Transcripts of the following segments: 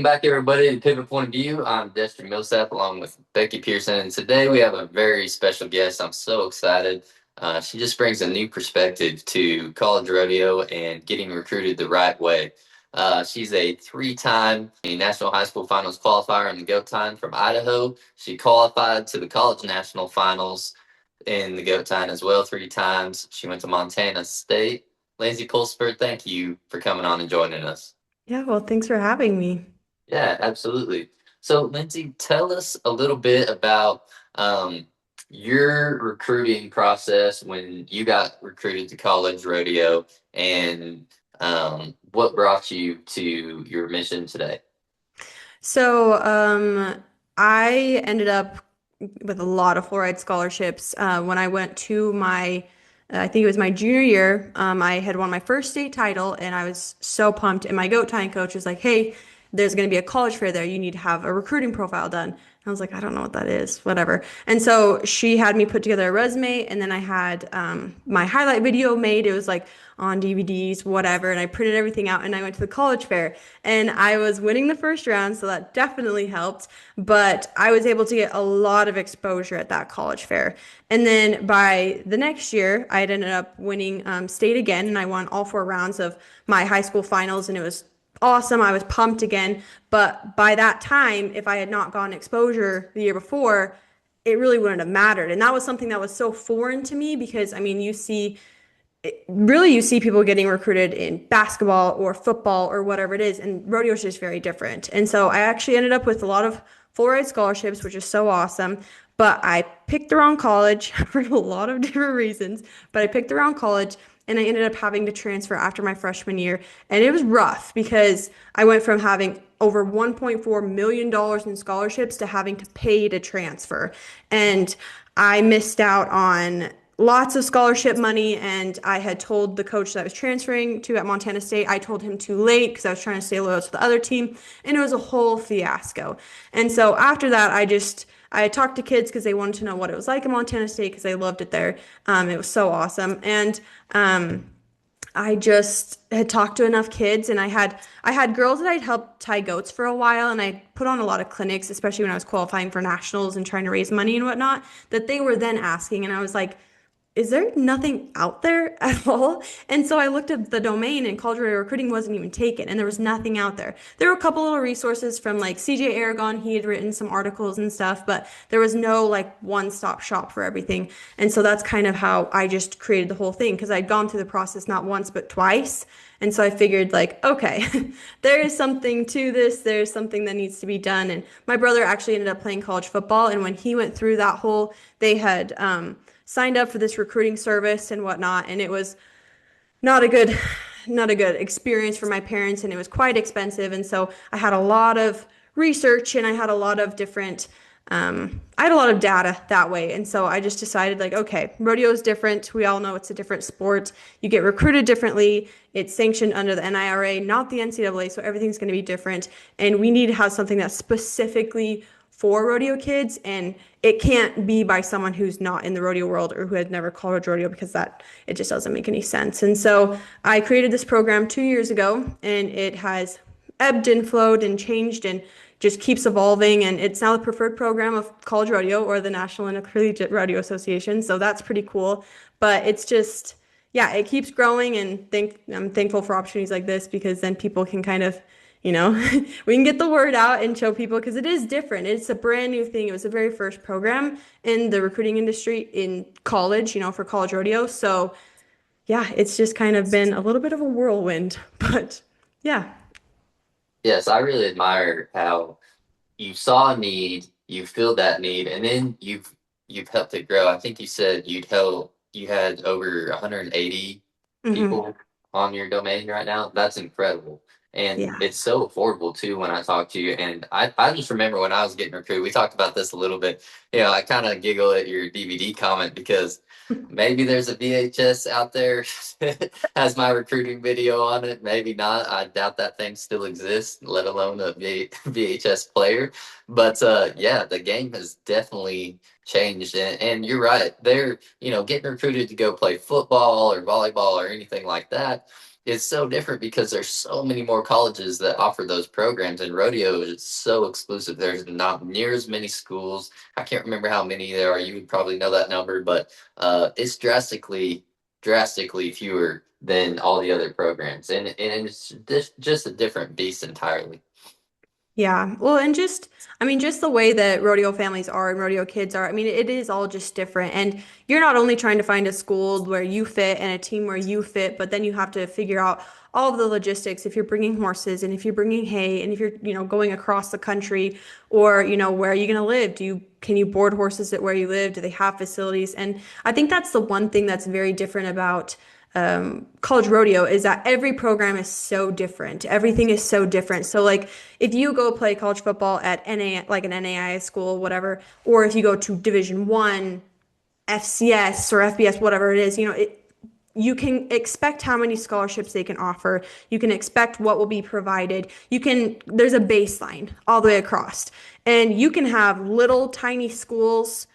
Welcome back, everybody, to Pivot Point of View. I'm Destry Millsap along with Becky Pearson, and today we have a very special guest. I'm so excited. She just brings a new perspective to college rodeo and getting recruited the right way. She's a three-time National High School Finals qualifier in the GOAT time from Idaho. She qualified to the College National Finals in the GOAT time as well three times. She went to Montana State. Lindsey Pulsipher, thank you for coming on and joining us. Yeah, well, thanks for having me. Yeah, absolutely. So, Lindsay, tell us a little bit about um, your recruiting process when you got recruited to College Rodeo and what brought you to your mission today. I ended up with a lot of fluoride scholarships. When I went to I think it was my junior year, I had won my first state title and I was so pumped. And my goat tying coach was like, hey, there's going to be a college fair there. You need to have a recruiting profile done. And I was like, I don't know what that is, whatever. And so she had me put together a resume and then I had my highlight video made. It was like on DVDs, whatever. And I printed everything out and I went to the college fair and I was winning the first round. So that definitely helped. But I was able to get a lot of exposure at that college fair. And then by the next year, I had ended up winning state again, and I won all four rounds of my high school finals, and it was awesome. I was pumped again. But by that time, if I had not gotten exposure the year before, it really wouldn't have mattered. And that was something that was so foreign to me because, I mean, you see people getting recruited in basketball or football or whatever it is, and rodeo is just very different. And so I actually ended up with a lot of full ride scholarships, which is so awesome. But I picked the wrong college for a lot of different reasons. But I picked the wrong college and I ended up having to transfer after my freshman year. And it was rough because I went from having over $1.4 million in scholarships to having to pay to transfer. And I missed out on lots of scholarship money, and I had told the coach that I was transferring to at Montana State, I told him too late because I was trying to stay loyal to the other team, and it was a whole fiasco. And so after that, I talked to kids because they wanted to know what it was like in Montana State because they loved it there. It was so awesome. And I just had talked to enough kids, and I had girls that I'd helped tie goats for a while, and I put on a lot of clinics, especially when I was qualifying for nationals and trying to raise money and whatnot, that they were then asking, and I was like, is there nothing out there at all? And so I looked at the domain and College Rodeo Recruiting wasn't even taken and there was nothing out there. There were a couple little resources from like CJ Aragon. He had written some articles and stuff, but there was no like one-stop shop for everything. And so that's kind of how I just created the whole thing because I'd gone through the process not once, but twice. And so I figured like, okay, there is something to this. There's something that needs to be done. And my brother actually ended up playing college football. And when he went through that whole, they had, signed up for this recruiting service and whatnot, and it was not a good not a good experience for my parents, and it was quite expensive. And so I had a lot of research and I had a lot of data that way. And so I just decided like, okay, rodeo is different. We all know it's a different sport. You get recruited differently. It's sanctioned under the NIRA, not the NCAA. So everything's going to be different. And we need to have something that's specifically for rodeo kids, and it can't be by someone who's not in the rodeo world or who had never called rodeo because that it just doesn't make any sense. And so I created this program 2 years ago, and it has ebbed and flowed and changed and just keeps evolving. And it's now the preferred program of College Rodeo or the National Intercollegiate Rodeo Association. So that's pretty cool. But it's just, yeah, it keeps growing, and I'm thankful for opportunities like this because then people can kind of we can get the word out and show people because it is different. It's a brand new thing. It was the very first program in the recruiting industry in college, for college rodeo. So yeah, it's just kind of been a little bit of a whirlwind, but yeah. Yes, I really admire how you saw a need, you filled that need, and then you've helped it grow. I think you said you had over 180 Hmm. people on your domain right now. That's incredible. And Yeah. it's so affordable too when I talk to you. And I just remember when I was getting recruited, we talked about this a little bit. I kind of giggle at your DVD comment because maybe there's a VHS out there that has my recruiting video on it. Maybe not. I doubt that thing still exists, let alone a VHS player. But yeah, the game has definitely changed. And you're right. They're, getting recruited to go play football or volleyball or anything like that. It's so different because there's so many more colleges that offer those programs, and rodeo is so exclusive. There's not near as many schools. I can't remember how many there are. You would probably know that number, but it's drastically fewer than all the other programs, and it's just a different beast entirely. Yeah. Well, and just, I mean, just the way that rodeo families are and rodeo kids are, I mean, it is all just different. And you're not only trying to find a school where you fit and a team where you fit, but then you have to figure out all of the logistics if you're bringing horses and if you're bringing hay and if you're, going across the country or, where are you going to live? Can you board horses at where you live? Do they have facilities? And I think that's the one thing that's very different about college rodeo is that every program is so different. Everything is so different. So like if you go play college football at NA like an NAIA school, whatever, or if you go to Division One, FCS or FBS, whatever it is, you can expect how many scholarships they can offer. You can expect what will be provided. There's a baseline all the way across. And you can have little tiny schools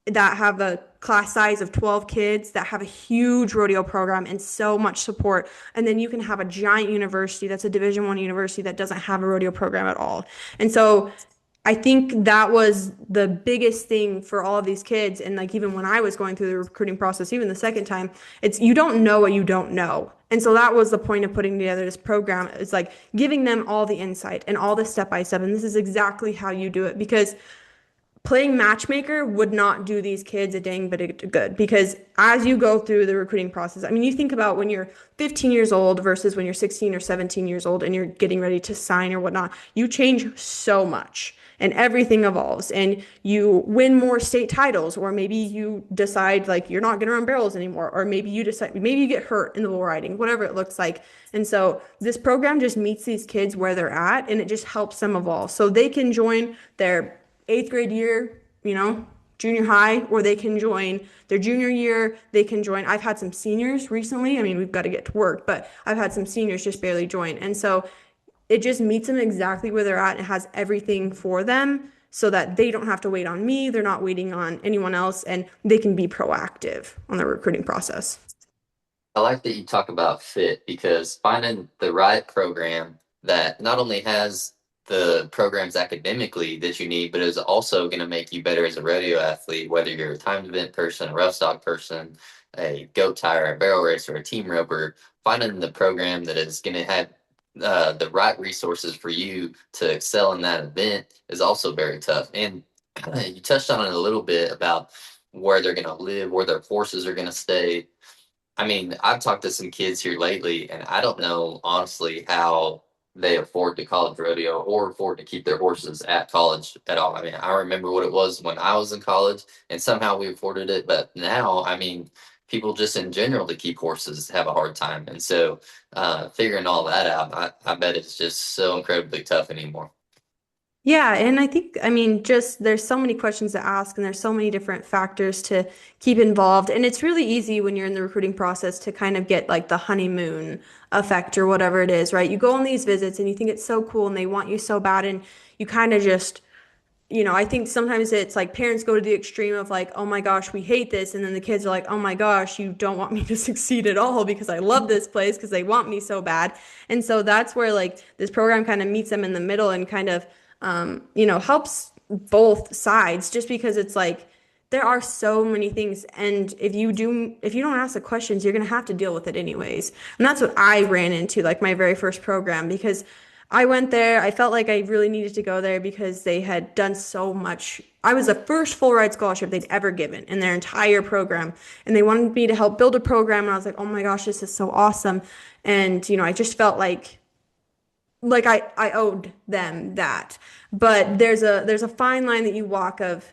that have a class size of 12 kids that have a huge rodeo program and so much support, and then you can have a giant university that's a Division 1 university that doesn't have a rodeo program at all. And so I think that was the biggest thing for all of these kids. And like even when I was going through the recruiting process, even the second time, it's you don't know what you don't know. And so that was the point of putting together this program. It's like giving them all the insight and all the step by step. And this is exactly how you do it, because playing matchmaker would not do these kids a dang bit of good, because as you go through the recruiting process, I mean, you think about when you're 15 years old versus when you're 16 or 17 years old and you're getting ready to sign or whatnot, you change so much and everything evolves and you win more state titles, or maybe you decide like you're not going to run barrels anymore, or maybe you decide, maybe you get hurt in the bull riding, whatever it looks like. And so this program just meets these kids where they're at and it just helps them evolve so they can join their eighth grade year, junior high, or they can join their junior year. They can join. I've had some seniors recently. I mean, we've got to get to work, but I've had some seniors just barely join. And so it just meets them exactly where they're at and has everything for them so that they don't have to wait on me. They're not waiting on anyone else and they can be proactive on the recruiting process. I like that you talk about fit, because finding the right program that not only has the programs academically that you need, but is also going to make you better as a rodeo athlete, whether you're a timed event person, a rough stock person, a goat tire, a barrel racer, a team roper, finding the program that is going to have the right resources for you to excel in that event is also very tough. And you touched on it a little bit about where they're going to live, where their horses are going to stay. I mean, I've talked to some kids here lately, and I don't know honestly how they afford to college rodeo or afford to keep their horses at college at all. I mean, I remember what it was when I was in college, and somehow we afforded it. But now, I mean, people just in general to keep horses have a hard time. And so, figuring all that out, I bet it's just so incredibly tough anymore. Yeah, and I think, I mean, just there's so many questions to ask and there's so many different factors to keep involved. And it's really easy when you're in the recruiting process to kind of get like the honeymoon effect or whatever it is, right? You go on these visits and you think it's so cool and they want you so bad and you kind of just, I think sometimes it's like parents go to the extreme of like, oh my gosh, we hate this. And then the kids are like, oh my gosh, you don't want me to succeed at all because I love this place because they want me so bad. And so that's where like this program kind of meets them in the middle and kind of, helps both sides just because it's like there are so many things. And if you don't ask the questions, you're going to have to deal with it anyways. And that's what I ran into like my very first program because I went there. I felt like I really needed to go there because they had done so much. I was the first full ride scholarship they'd ever given in their entire program. And they wanted me to help build a program. And I was like, oh my gosh, this is so awesome. And, I just felt like I owed them that. But there's a fine line that you walk of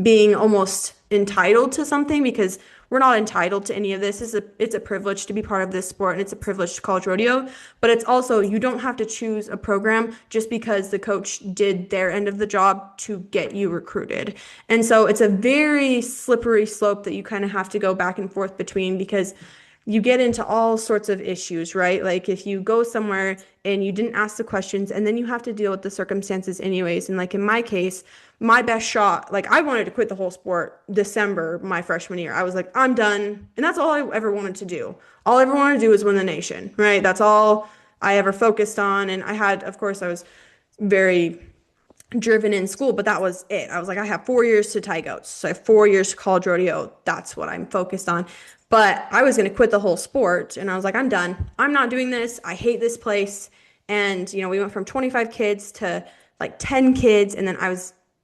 being almost entitled to something because we're not entitled to any of this. It's a privilege to be part of this sport and it's a privilege to college rodeo, but it's also you don't have to choose a program just because the coach did their end of the job to get you recruited. And so it's a very slippery slope that you kind of have to go back and forth between because you get into all sorts of issues, right? Like if you go somewhere and you didn't ask the questions and then you have to deal with the circumstances anyways. And like in my case, my best shot, like I wanted to quit the whole sport December my freshman year. I was like, I'm done. And that's all I ever wanted to do. All I ever wanted to do was win the nation, right? That's all I ever focused on. And I had, of course, I was very driven in school, but that was it. I was like, I have 4 years to tie goats. So I have 4 years to college rodeo. That's what I'm focused on. But I was going to quit the whole sport. And I was like, I'm done. I'm not doing this. I hate this place. And, we went from 25 kids to like 10 kids. And then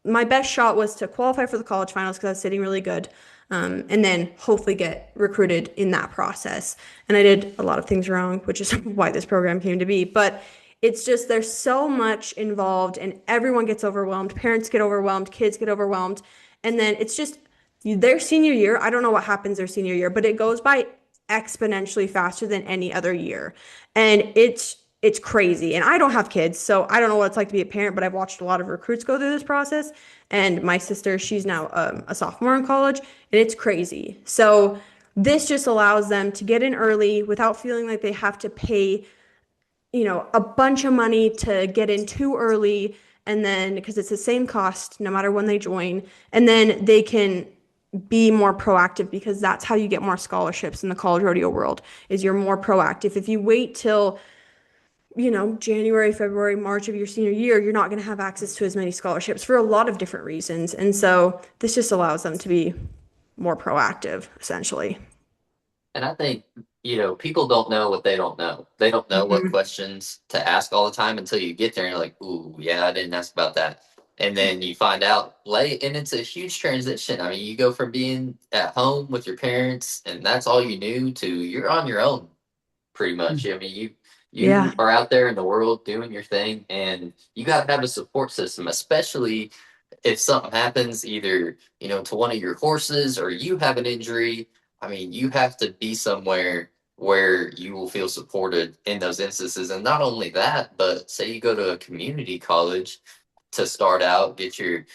my best shot was to qualify for the college finals because I was sitting really good. And then hopefully get recruited in that process. And I did a lot of things wrong, which is why this program came to be. But it's just there's so much involved and everyone gets overwhelmed. Parents get overwhelmed, kids get overwhelmed. And then it's just their senior year. I don't know what happens their senior year, but it goes by exponentially faster than any other year. And it's crazy. And I don't have kids, so I don't know what it's like to be a parent, but I've watched a lot of recruits go through this process. And my sister, she's now a sophomore in college, and it's crazy. So this just allows them to get in early without feeling like they have to pay a bunch of money to get in too early, and then because it's the same cost no matter when they join, and then they can be more proactive because that's how you get more scholarships in the college rodeo world is you're more proactive. If you wait till January, February, March of your senior year, you're not going to have access to as many scholarships for a lot of different reasons. And so this just allows them to be more proactive, essentially. And I think, people don't know what they don't know. They don't know what Mhm. questions to ask all the time until you get there and you're like, ooh, yeah, I didn't ask about that. And then you find out late, and it's a huge transition. I mean, you go from being at home with your parents and that's all you knew to you're on your own pretty much. I mean, you Yeah. are out there in the world doing your thing, and you got to have a support system, especially if something happens, either to one of your horses or you have an injury. I mean, you have to be somewhere where you will feel supported in those instances. And not only that, but say you go to a community college to start out, get your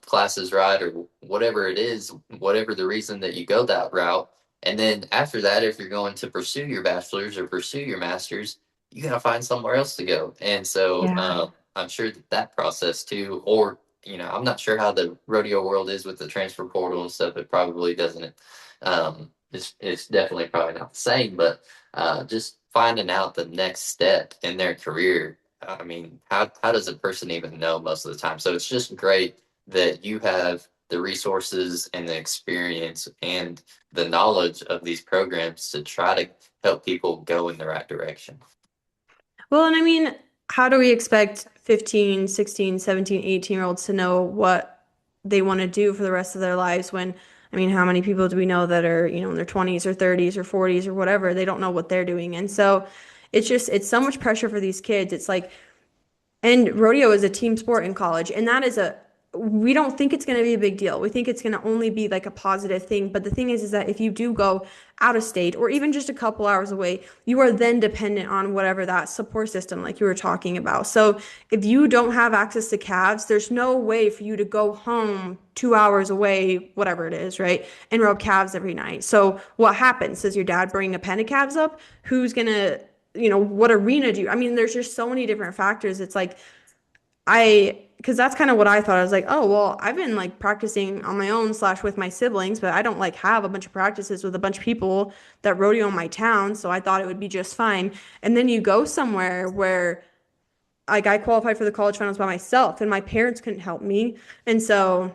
classes right or whatever it is, whatever the reason that you go that route. And then after that, if you're going to pursue your bachelor's or pursue your master's, you got to find somewhere else to go. And so Yeah. I'm sure that process too, or I'm not sure how the rodeo world is with the transfer portal and stuff. It probably doesn't. It's definitely probably not the same, but just finding out the next step in their career. I mean, how does a person even know most of the time? So it's just great that you have the resources and the experience and the knowledge of these programs to try to help people go in the right direction. Well, and I mean, how do we expect 15, 16, 17, 18-year-olds to know what they want to do for the rest of their lives when, I mean, how many people do we know that are, in their 20s or 30s or 40s or whatever? They don't know what they're doing. And so it's so much pressure for these kids. It's like, and rodeo is a team sport in college, and we don't think it's going to be a big deal. We think it's going to only be like a positive thing. But the thing is that if you do go out of state or even just a couple hours away, you are then dependent on whatever that support system, like you were talking about. So if you don't have access to calves, there's no way for you to go home 2 hours away, whatever it is, right? And rub calves every night. So what happens? Does your dad bring a pen of calves up? Who's going to what arena do you, I mean, there's just so many different factors. It's like, because that's kind of what I thought. I was like, oh, well, I've been like practicing on my own slash with my siblings, but I don't like have a bunch of practices with a bunch of people that rodeo in my town. So I thought it would be just fine. And then you go somewhere where like I qualified for the college finals by myself and my parents couldn't help me. And so,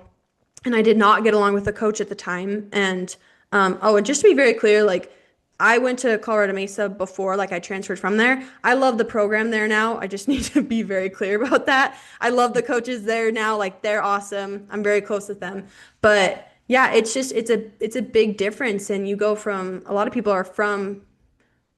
and I did not get along with the coach at the time. And oh, and just to be very clear, like I went to Colorado Mesa before, like I transferred from there. I love the program there now. I just need to be very clear about that. I love the coaches there now. Like they're awesome. I'm very close with them. But yeah, it's a big difference. And you go from a lot of people are from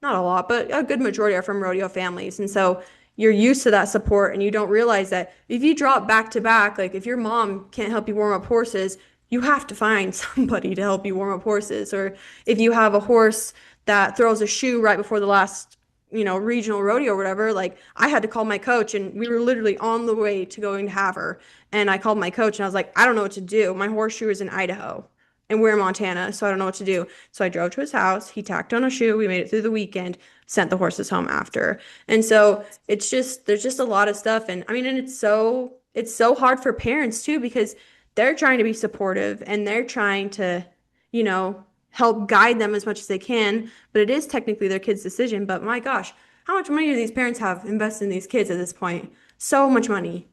not a lot, but a good majority are from rodeo families. And so you're used to that support and you don't realize that if you drop back to back, like if your mom can't help you warm up horses, you have to find somebody to help you warm up horses. Or if you have a horse that throws a shoe right before the last, regional rodeo or whatever, like I had to call my coach and we were literally on the way to going to have her. And I called my coach and I was like, I don't know what to do. My horseshoe is in Idaho. and we're in Montana, so I don't know what to do. So I drove to his house. He tacked on a shoe. We made it through the weekend, sent the horses home after. And so it's just there's just a lot of stuff. And I mean, and it's so hard for parents too because they're trying to be supportive and they're trying to, you know, help guide them as much as they can, but it is technically their kid's decision. But my gosh, how much money do these parents have invested in these kids at this point? So much money.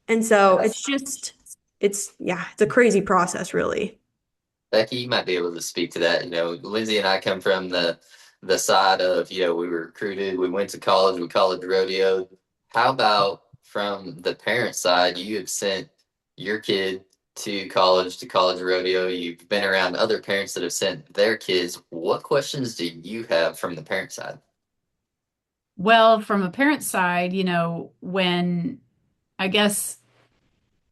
And so it's That's just, yeah, it's a crazy process, really. Becky, you might be able to speak to that. Lindsay and I come from the side of, we were recruited, we went to college, we college rodeo. How about from the parent side, you have sent your kid to college rodeo. You've been around other parents that have sent their kids. What questions do you have from the parent side? Well, from a parent side, when I guess,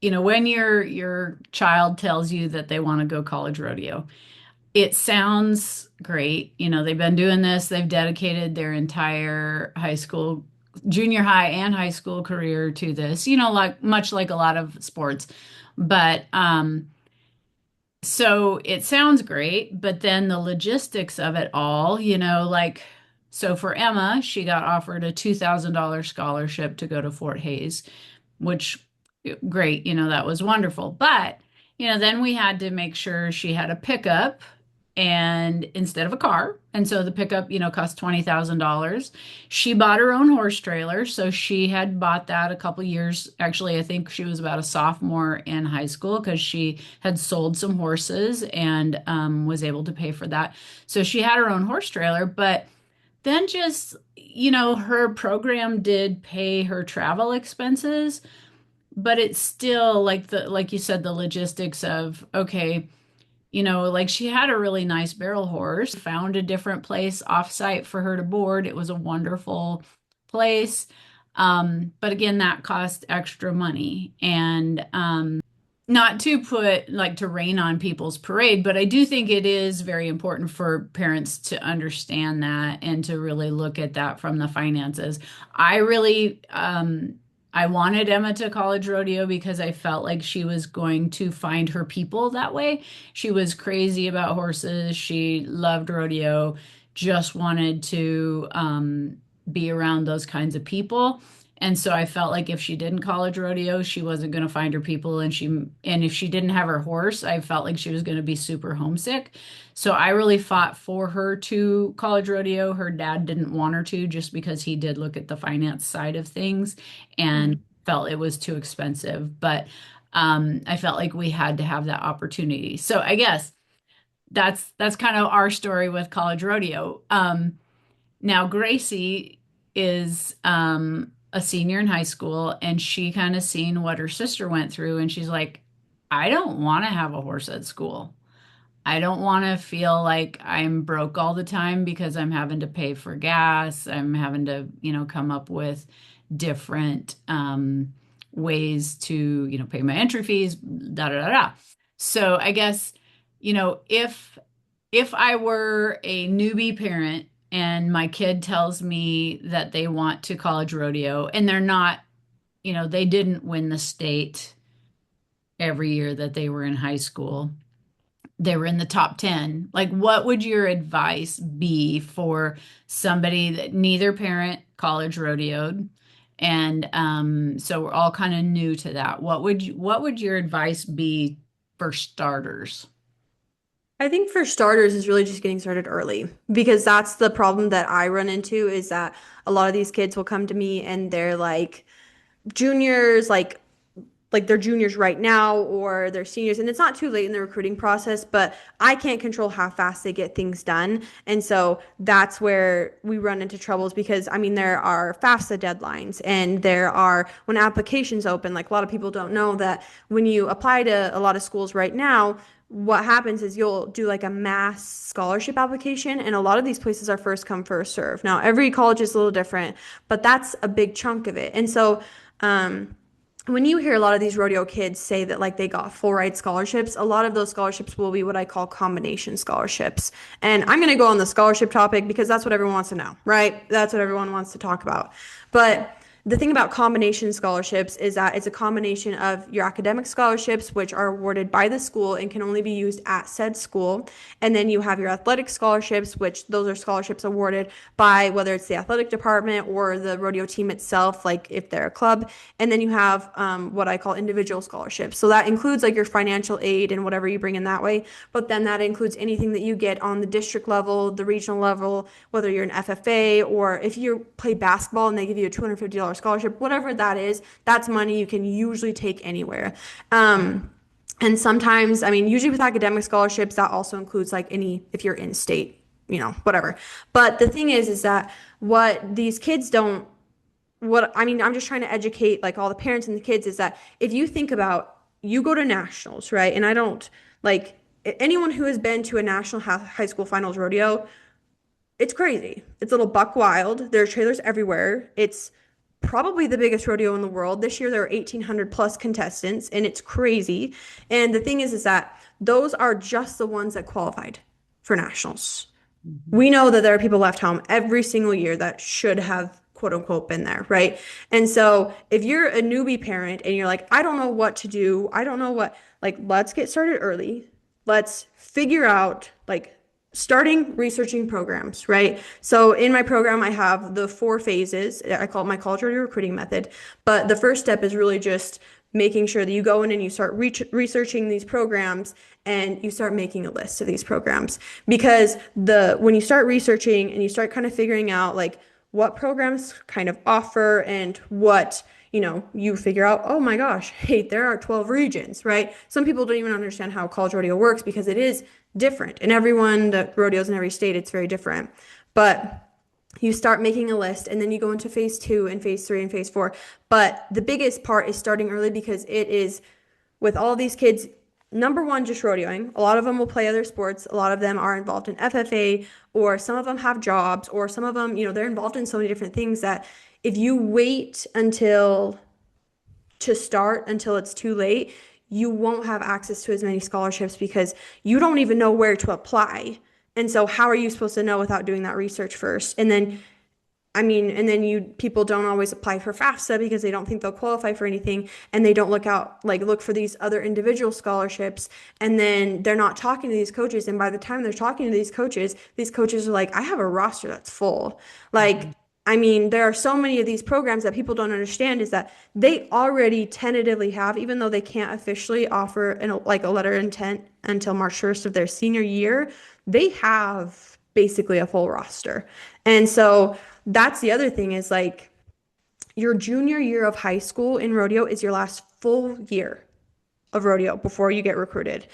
when your child tells you that they want to go college rodeo, it sounds great. They've been doing this, they've dedicated their entire high school, junior high and high school career to this, like much like a lot of sports. But so it sounds great, but then the logistics of it all, so for Emma, she got offered a $2,000 scholarship to go to Fort Hayes, which great, that was wonderful. But, then we had to make sure she had a pickup and instead of a car. And so the pickup, cost $20,000. She bought her own horse trailer. So she had bought that a couple years. Actually, I think she was about a sophomore in high school because she had sold some horses and was able to pay for that. So she had her own horse trailer, but then just, her program did pay her travel expenses, but it's still like you said, the logistics of, okay, like she had a really nice barrel horse, found a different place offsite for her to board. It was a wonderful place. But again, that cost extra money. And not to put like to rain on people's parade, but I do think it is very important for parents to understand that and to really look at that from the finances. I really I wanted Emma to college rodeo because I felt like she was going to find her people that way. She was crazy about horses. She loved rodeo, just wanted to be around those kinds of people. And so I felt like if she didn't college rodeo, she wasn't going to find her people and if she didn't have her horse, I felt like she was going to be super homesick. So I really fought for her to college rodeo. Her dad didn't want her to just because he did look at the finance side of things and felt it was too expensive. But I felt like we had to have that opportunity. So I guess that's kind of our story with college rodeo. Now Gracie is a senior in high school and she kind of seen what her sister went through and she's like, I don't want to have a horse at school. I don't want to feel like I'm broke all the time because I'm having to pay for gas. I'm having to, come up with different ways to, pay my entry fees, da da da da. So I guess, if I were a newbie parent and my kid tells me that they want to college rodeo and they're not, they didn't win the state every year that they were in high school. They were in the top 10. Like, what would your advice be for somebody that neither parent college rodeoed? And so we're all kind of new to that. What would your advice be for starters? I think for starters is really just getting started early because that's the problem that I run into is that a lot of these kids will come to me and they're like juniors, like they're juniors right now or they're seniors and it's not too late in the recruiting process, but I can't control how fast they get things done. And so that's where we run into troubles because I mean there are FAFSA deadlines and there are when applications open, like a lot of people don't know that when you apply to a lot of schools right now, what happens is you'll do like a mass scholarship application and a lot of these places are first come first serve. Now every college is a little different, but that's a big chunk of it. And so when you hear a lot of these rodeo kids say that like they got full ride scholarships, a lot of those scholarships will be what I call combination scholarships. And I'm going to go on the scholarship topic because that's what everyone wants to know, right? That's what everyone wants to talk about. But the thing about combination scholarships is that it's a combination of your academic scholarships, which are awarded by the school and can only be used at said school. And then you have your athletic scholarships, which those are scholarships awarded by whether it's the athletic department or the rodeo team itself, like if they're a club. And then you have what I call individual scholarships. So that includes like your financial aid and whatever you bring in that way. But then that includes anything that you get on the district level, the regional level, whether you're an FFA or if you play basketball and they give you a $250 scholarship, whatever that is, that's money you can usually take anywhere. And sometimes, I mean, usually with academic scholarships, that also includes like any, if you're in state, whatever. But the thing is that what these kids don't, what I mean, I'm just trying to educate like all the parents and the kids is that if you think about, you go to nationals, right? And I don't like anyone who has been to a national high school finals rodeo, it's crazy. It's a little buck wild. There are trailers everywhere. It's probably the biggest rodeo in the world. This year there are 1,800 plus contestants, and it's crazy. And the thing is that those are just the ones that qualified for nationals. We know that there are people left home every single year that should have quote unquote been there, right? And so if you're a newbie parent and you're like, I don't know what to do, I don't know what, like, let's get started early. Let's figure out like starting researching programs, right? So in my program, I have the 4 phases. I call it my college rodeo recruiting method. But the first step is really just making sure that you go in and you start researching these programs and you start making a list of these programs. Because when you start researching and you start kind of figuring out like what programs kind of offer and what you figure out, oh my gosh, hey, there are 12 regions, right? Some people don't even understand how college rodeo works because it is different. And everyone that rodeos in every state, it's very different. But you start making a list and then you go into phase 2 and phase 3 and phase 4. But the biggest part is starting early because it is with all these kids, number one, just rodeoing. A lot of them will play other sports. A lot of them are involved in FFA, or some of them have jobs, or some of them, they're involved in so many different things that if you wait until it's too late, you won't have access to as many scholarships because you don't even know where to apply. And so how are you supposed to know without doing that research first? And then people don't always apply for FAFSA because they don't think they'll qualify for anything, and they don't look for these other individual scholarships, and then they're not talking to these coaches, and by the time they're talking to these coaches are like, I have a roster that's full. There are so many of these programs that people don't understand is that they already tentatively have, even though they can't officially offer a letter of intent until March 1st of their senior year, they have basically a full roster. And so that's the other thing is like your junior year of high school in rodeo is your last full year of rodeo before you get recruited.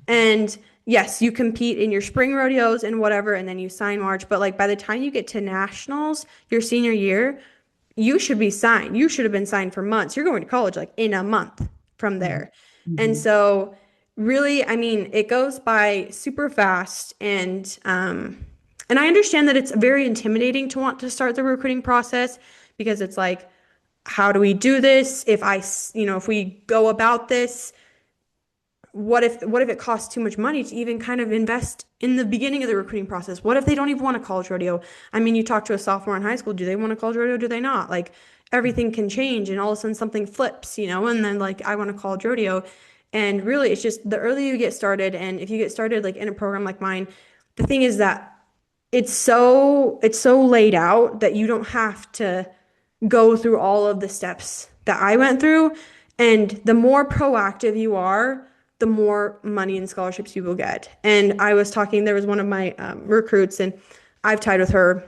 And yes, you compete in your spring rodeos and whatever, and then you sign March. But like by the time you get to nationals, your senior year, you should be signed. You should have been signed for months. You're going to college like in a month from there. Mm-hmm. And so really, it goes by super fast. And I understand that it's very intimidating to want to start the recruiting process because it's like, how do we do this? If we go about this, what if it costs too much money to even kind of invest in the beginning of the recruiting process? What if they don't even want a college rodeo? You talk to a sophomore in high school, do they want a college rodeo? Do they not? Like everything can change and all of a sudden something flips, and then like I want a college rodeo. And really it's just the earlier you get started, and if you get started like in a program like mine, the thing is that it's so laid out that you don't have to go through all of the steps that I went through. And the more proactive you are, the more money and scholarships you will get. And there was one of my recruits, and I've tied with her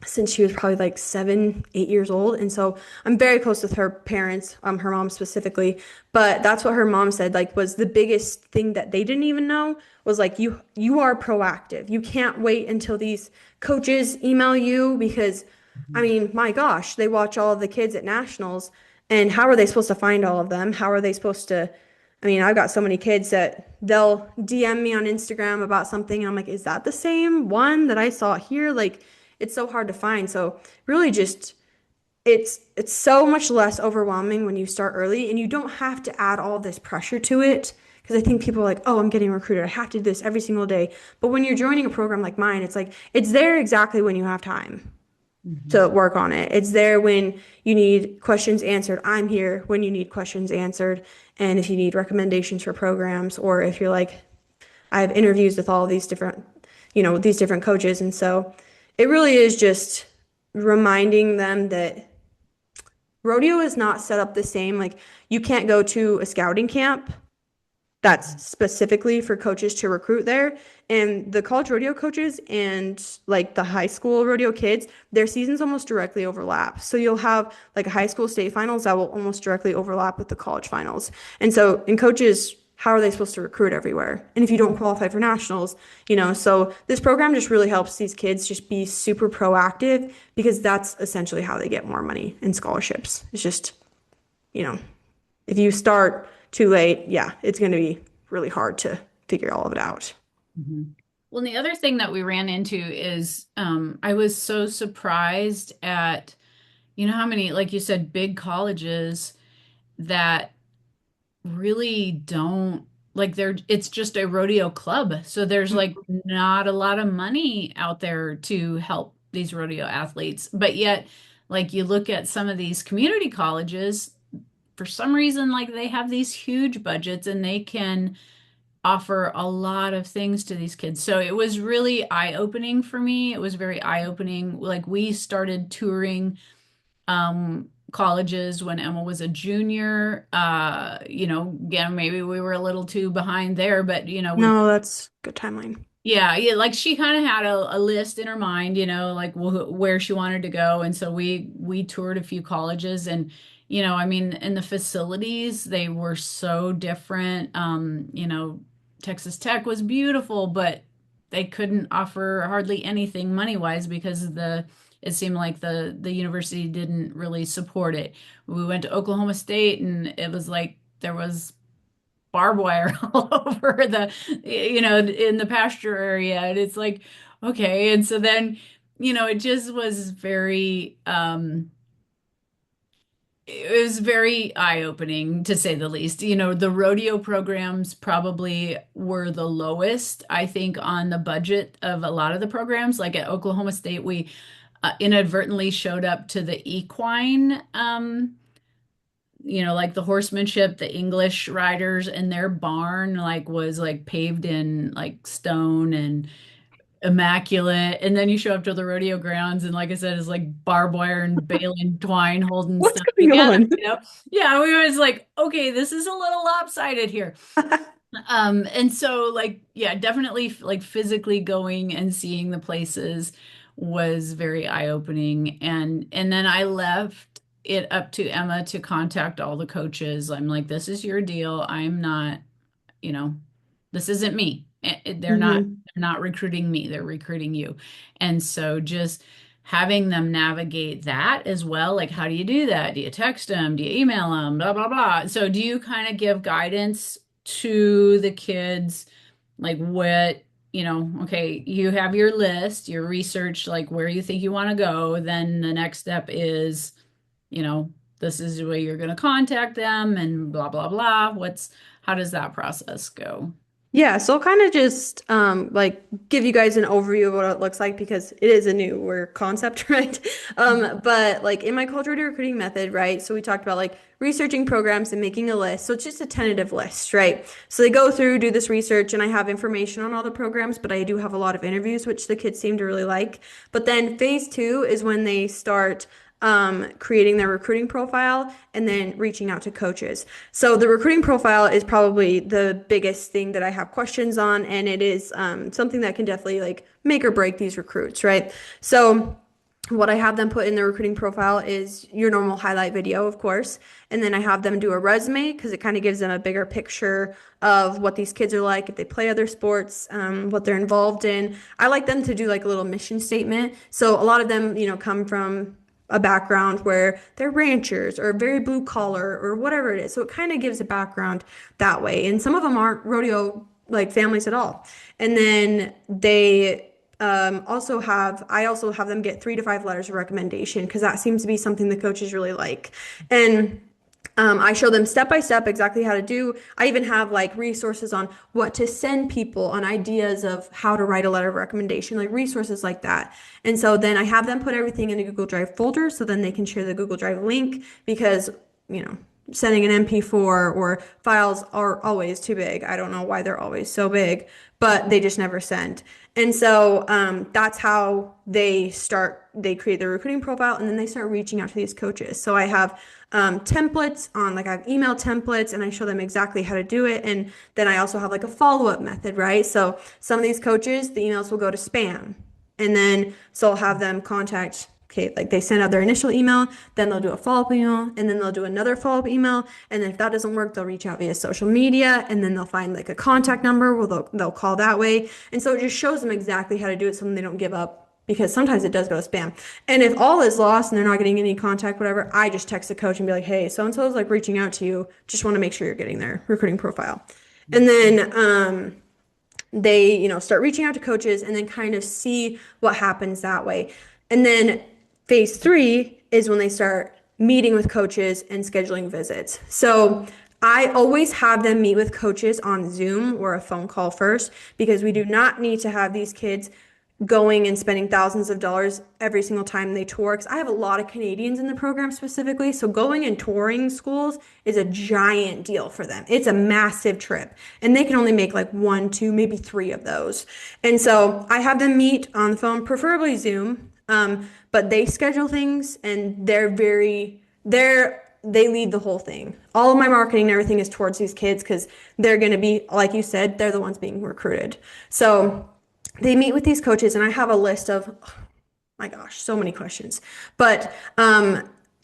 since she was probably like 7, 8 years old. And so I'm very close with her parents, her mom specifically. But that's what her mom said, like, was the biggest thing that they didn't even know was like, you are proactive. You can't wait until these coaches email you because, my gosh, they watch all of the kids at nationals. And how are they supposed to find all of them? How are they supposed to, I've got so many kids that they'll DM me on Instagram about something. And I'm like, is that the same one that I saw here? Like, it's so hard to find. So really just, it's so much less overwhelming when you start early, and you don't have to add all this pressure to it. Because I think people are like, oh, I'm getting recruited, I have to do this every single day. But when you're joining a program like mine, it's like, it's there exactly when you have time. Mhm. to work on it. It's there when you need questions answered. I'm here when you need questions answered. And if you need recommendations for programs, or if you're like, I have interviews with all these different, these different coaches. And so it really is just reminding them that rodeo is not set up the same. Like, you can't go to a scouting camp that's specifically for coaches to recruit there. And the college rodeo coaches and like the high school rodeo kids, their seasons almost directly overlap. So you'll have like a high school state finals that will almost directly overlap with the college finals. And so in coaches, how are they supposed to recruit everywhere? And if you don't qualify for nationals, so this program just really helps these kids just be super proactive, because that's essentially how they get more money in scholarships. It's just, you know, if you start too late, yeah, it's going to be really hard to figure all of it out. Mhm. Well, and the other thing that we ran into is I was so surprised at, how many, like you said, big colleges that really don't like it's just a rodeo club. So there's like not a lot of money out there to help these rodeo athletes. But yet, like you look at some of these community colleges, for some reason, like they have these huge budgets and they can offer a lot of things to these kids. So it was really eye-opening for me. It was very eye-opening. Like we started touring colleges when Emma was a junior. Again, maybe we were a little too behind there, but we No, that's good timeline. yeah, yeah, like she kind of had a list in her mind, like where she wanted to go, and so we toured a few colleges, and I mean, in the facilities, they were so different. Texas Tech was beautiful, but they couldn't offer hardly anything money-wise because it seemed like the university didn't really support it. We went to Oklahoma State, and it was like there was barbed wire all over in the pasture area. And it's like, okay. And so then, it just was it was very eye-opening to say the least. The rodeo programs probably were the lowest, I think, on the budget of a lot of the programs. Like at Oklahoma State, we inadvertently showed up to the equine like the horsemanship, the English riders, and their barn like was like paved in like stone and immaculate. And then you show up to the rodeo grounds, and like I said, it's like barbed wire and baling twine holding What's stuff going together, on? Yeah, we was like, okay, this is a little lopsided here. And so like, yeah, definitely like physically going and seeing the places was very eye-opening. And then I left it up to Emma to contact all the coaches. I'm like, this is your deal. I'm not, you know, this isn't me. Hmm. They're not recruiting me. They're recruiting you. And so just having them navigate that as well. Like, how do you do that? Do you text them? Do you email them? Blah, blah, blah. So do you kind of give guidance to the kids? Like okay, you have your list, your research, like where you think you want to go. Then the next step is, you know, this is the way you're going to contact them and blah, blah, blah. How does that process go? Yeah, so I'll kind of just like give you guys an overview of what it looks like, because it is a newer concept, right? But like in my College Rodeo Recruiting method, right? So we talked about like researching programs and making a list. So it's just a tentative list, right? So they go through, do this research, and I have information on all the programs, but I do have a lot of interviews, which the kids seem to really like. But then phase two is when they start creating their recruiting profile and then reaching out to coaches. So the recruiting profile is probably the biggest thing that I have questions on, and it is something that can definitely like make or break these recruits, right? So what I have them put in their recruiting profile is your normal highlight video, of course, and then I have them do a resume, because it kind of gives them a bigger picture of what these kids are like, if they play other sports, what they're involved in. I like them to do like a little mission statement. So a lot of them, come from a background where they're ranchers or very blue collar or whatever it is. So it kind of gives a background that way. And some of them aren't rodeo like families at all. And then they I also have them get 3 to 5 letters of recommendation, because that seems to be something the coaches really like. And I show them step by step exactly how to do. I even have like resources on what to send people, on ideas of how to write a letter of recommendation, like resources like that. And so then I have them put everything in a Google Drive folder so then they can share the Google Drive link because, you know, sending an MP4 or files are always too big. I don't know why they're always so big, but they just never send. And so that's how they create their recruiting profile and then they start reaching out to these coaches. So I have templates on, like I have email templates and I show them exactly how to do it. And then I also have like a follow-up method, right? So some of these coaches, the emails will go to spam. And then, so I'll have them contact, okay, like they send out their initial email, then they'll do a follow-up email, and then they'll do another follow-up email. And then if that doesn't work, they'll reach out via social media, and then they'll find like a contact number where they'll call that way. And so it just shows them exactly how to do it so they don't give up because sometimes it does go to spam. And if all is lost and they're not getting any contact, whatever, I just text the coach and be like, hey, so-and-so is like reaching out to you. Just want to make sure you're getting their recruiting profile. And then, they, you know, start reaching out to coaches and then kind of see what happens that way. And then phase 3 is when they start meeting with coaches and scheduling visits. So I always have them meet with coaches on Zoom or a phone call first because we do not need to have these kids going and spending thousands of dollars every single time they tour. Because I have a lot of Canadians in the program specifically. So going and touring schools is a giant deal for them. It's a massive trip. And they can only make like 1, 2, maybe 3 of those. And so I have them meet on the phone, preferably Zoom. But they schedule things and they lead the whole thing. All of my marketing and everything is towards these kids because they're going to be, like you said, they're the ones being recruited. So they meet with these coaches and I have a list of, oh my gosh, so many questions. But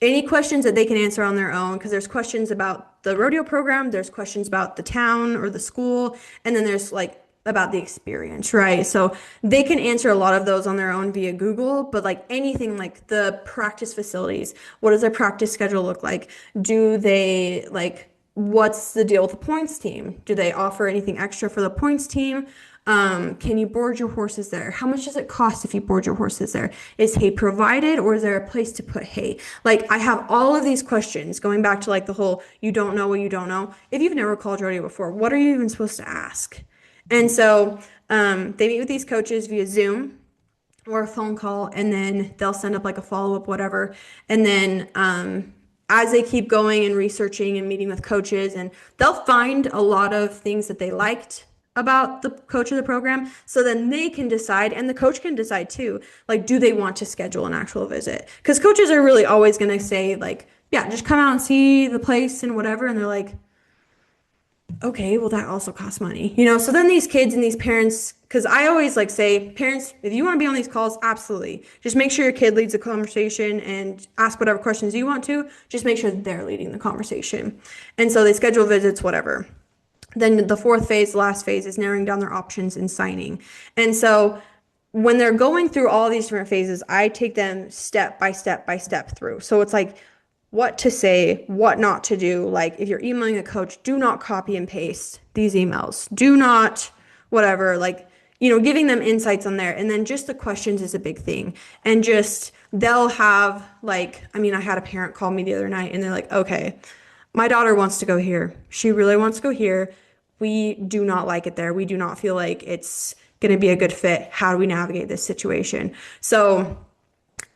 any questions that they can answer on their own, because there's questions about the rodeo program, there's questions about the town or the school, and then there's like about the experience, right? So they can answer a lot of those on their own via Google, but like anything like the practice facilities, what does their practice schedule look like? Do they like, what's the deal with the points team? Do they offer anything extra for the points team? Can you board your horses there? How much does it cost if you board your horses there? Is hay provided or is there a place to put hay? Like I have all of these questions going back to like the whole, you don't know what you don't know. If you've never called rodeo before, what are you even supposed to ask? And so they meet with these coaches via Zoom or a phone call, and then they'll send up like a follow-up, whatever. And then as they keep going and researching and meeting with coaches, and they'll find a lot of things that they liked about the coach of the program. So then they can decide, and the coach can decide too, like, do they want to schedule an actual visit? Because coaches are really always going to say like, yeah, just come out and see the place and whatever. And they're like, okay, well, that also costs money, you know? So then these kids and these parents, because I always like say, parents, if you want to be on these calls, absolutely. Just make sure your kid leads the conversation and ask whatever questions you want to. Just make sure they're leading the conversation. And so they schedule visits, whatever. Then the 4th phase, the last phase, is narrowing down their options and signing. And so when they're going through all these different phases, I take them step by step by step through. So it's like, what to say, what not to do. Like if you're emailing a coach, do not copy and paste these emails. Do not whatever, like, you know, giving them insights on there. And then just the questions is a big thing. And just they'll have like, I mean, I had a parent call me the other night and they're like, okay, my daughter wants to go here. She really wants to go here. We do not like it there. We do not feel like it's going to be a good fit. How do we navigate this situation? So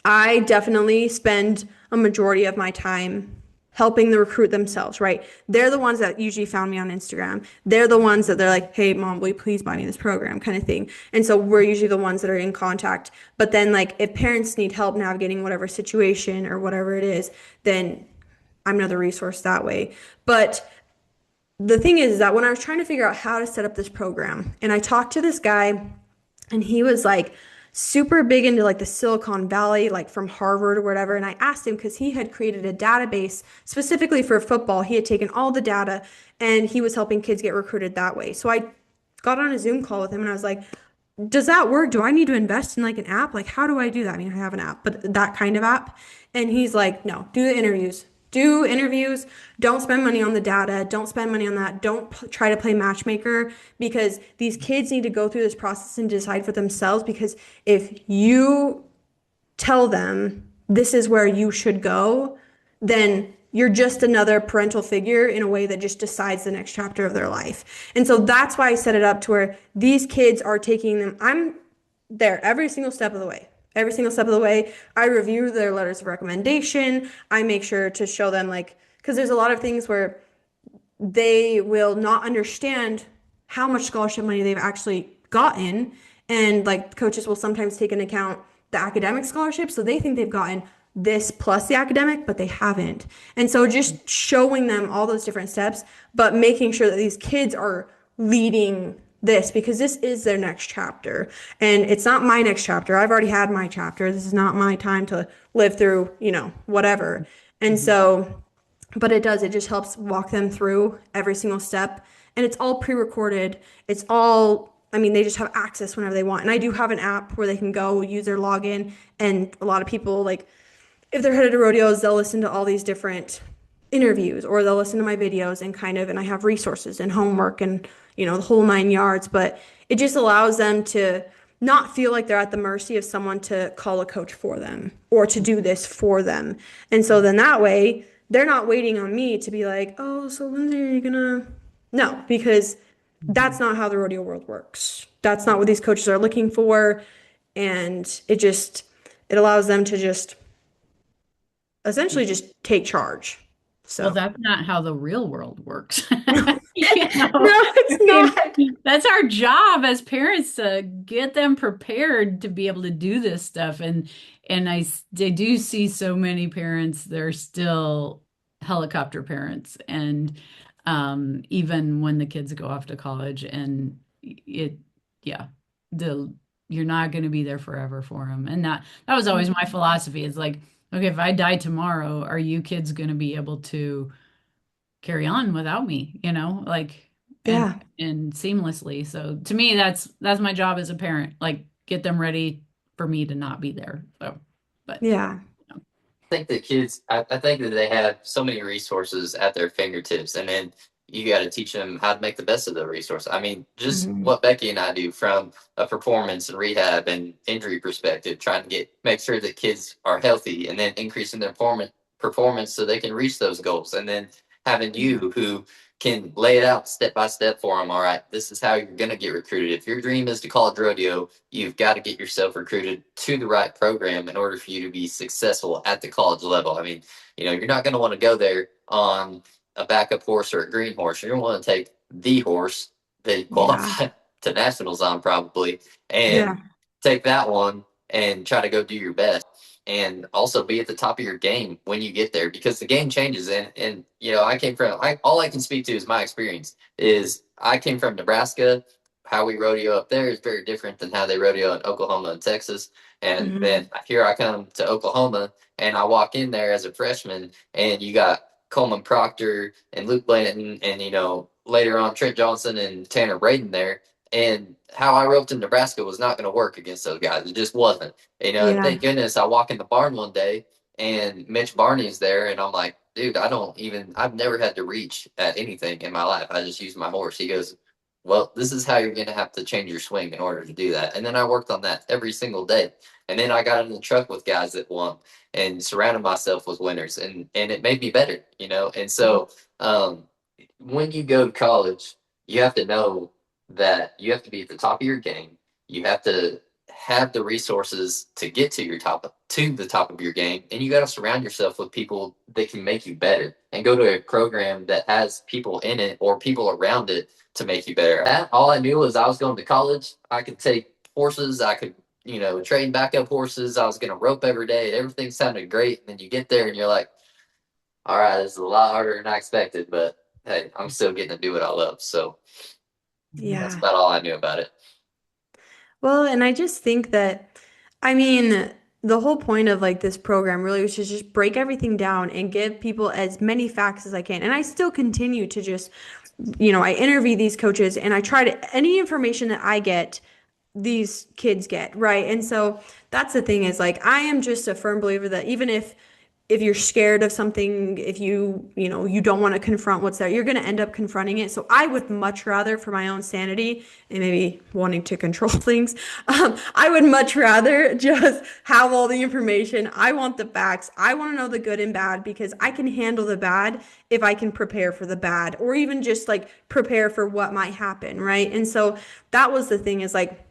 I definitely spend a majority of my time helping the recruit themselves, right? They're the ones that usually found me on Instagram. They're the ones that they're like, hey, mom, will you please buy me this program kind of thing. And so we're usually the ones that are in contact. But then like if parents need help navigating whatever situation or whatever it is, then I'm another resource that way. But the thing is that when I was trying to figure out how to set up this program, and I talked to this guy and he was like super big into like the Silicon Valley, like from Harvard or whatever. And I asked him because he had created a database specifically for football. He had taken all the data and he was helping kids get recruited that way. So I got on a Zoom call with him and I was like, does that work? Do I need to invest in like an app? Like, how do I do that? I mean, I have an app, but that kind of app. And he's like, no, do the interviews. Do interviews. Don't spend money on the data. Don't spend money on that. Don't try to play matchmaker because these kids need to go through this process and decide for themselves. Because if you tell them this is where you should go, then you're just another parental figure in a way that just decides the next chapter of their life. And so that's why I set it up to where these kids are taking them. I'm there every single step of the way. Every single step of the way, I review their letters of recommendation. I make sure to show them, like, because there's a lot of things where they will not understand how much scholarship money they've actually gotten. And like coaches will sometimes take into account the academic scholarship. So they think they've gotten this plus the academic, but they haven't. And so just showing them all those different steps, but making sure that these kids are leading this because this is their next chapter. And it's not my next chapter. I've already had my chapter. This is not my time to live through, whatever. And so but it just helps walk them through every single step. And it's all pre-recorded. It's all, I mean, they just have access whenever they want. And I do have an app where they can go use their login. And a lot of people, like, if they're headed to rodeos, they'll listen to all these different interviews or they'll listen to my videos and I have resources and homework and, the whole 9 yards. But it just allows them to not feel like they're at the mercy of someone to call a coach for them or to do this for them. And so then that way, they're not waiting on me to be like, oh, so Lindsey, are you gonna? No, because that's not how the rodeo world works. That's not what these coaches are looking for. And it allows them to just essentially just take charge. So Well, that's not how the real world works. no, it's not. That's our job as parents to get them prepared to be able to do this stuff. And I do see so many parents, they're still helicopter parents. And even when the kids go off to college and yeah, you're not going to be there forever for them. And that was always my philosophy. It's like, okay, if I die tomorrow, are you kids going to be able to carry on without me, like Yeah. and seamlessly. So to me, that's my job as a parent, like get them ready for me to not be there. So, but Yeah. Think that I think that they have so many resources at their fingertips, and then you got to teach them how to make the best of the resource. I mean, just what Becky and I do from a performance and rehab and injury perspective, trying to make sure that kids are healthy and then increasing their performance so they can reach those goals. And then having you who can lay it out step by step for them. All right, this is how you're going to get recruited. If your dream is to college rodeo, you've got to get yourself recruited to the right program in order for you to be successful at the college level. I mean, you're not going to want to go there on a backup horse or a green horse. You're going to want to take the horse that you qualify to nationals on probably and take that one and try to go do your best. And also be at the top of your game when you get there because the game changes. And I came from, all I can speak to is my experience is I came from Nebraska. How we rodeo up there is very different than how they rodeo in Oklahoma and Texas. And then here I come to Oklahoma and I walk in there as a freshman and you got Coleman Proctor and Luke Blanton and, later on Trent Johnson and Tanner Braden there. And how I roped in Nebraska was not going to work against those guys. It just wasn't. And thank goodness I walk in the barn one day and Mitch Barney's there and I'm like, dude, I've never had to reach at anything in my life. I just use my horse. He goes, well, this is how you're going to have to change your swing in order to do that. And then I worked on that every single day. And then I got in the truck with guys that won and surrounded myself with winners and it made me better, And so when you go to college, you have to know that you have to be at the top of your game. You have to have the resources to get to the top of your game, and you got to surround yourself with people that can make you better. And go to a program that has people in it or people around it to make you better. All I knew was I was going to college. I could take horses. I could train backup horses. I was going to rope every day. Everything sounded great. And then you get there and you're like, all right, this is a lot harder than I expected, but hey, I'm still getting to do what I love. So that's about all I knew about it. Well, and I just think that, I mean, the whole point of like this program really was to just break everything down and give people as many facts as I can. And I still continue to just, I interview these coaches and I try to, any information that I get, these kids get, right? And so that's the thing is like, I am just a firm believer that even if if you're scared of something, if you don't want to confront what's there, you're going to end up confronting it. So I would much rather, for my own sanity and maybe wanting to control things, I would much rather just have all the information. I want the facts. I want to know the good and bad because I can handle the bad if I can prepare for the bad or even just like prepare for what might happen, right? And so that was the thing is like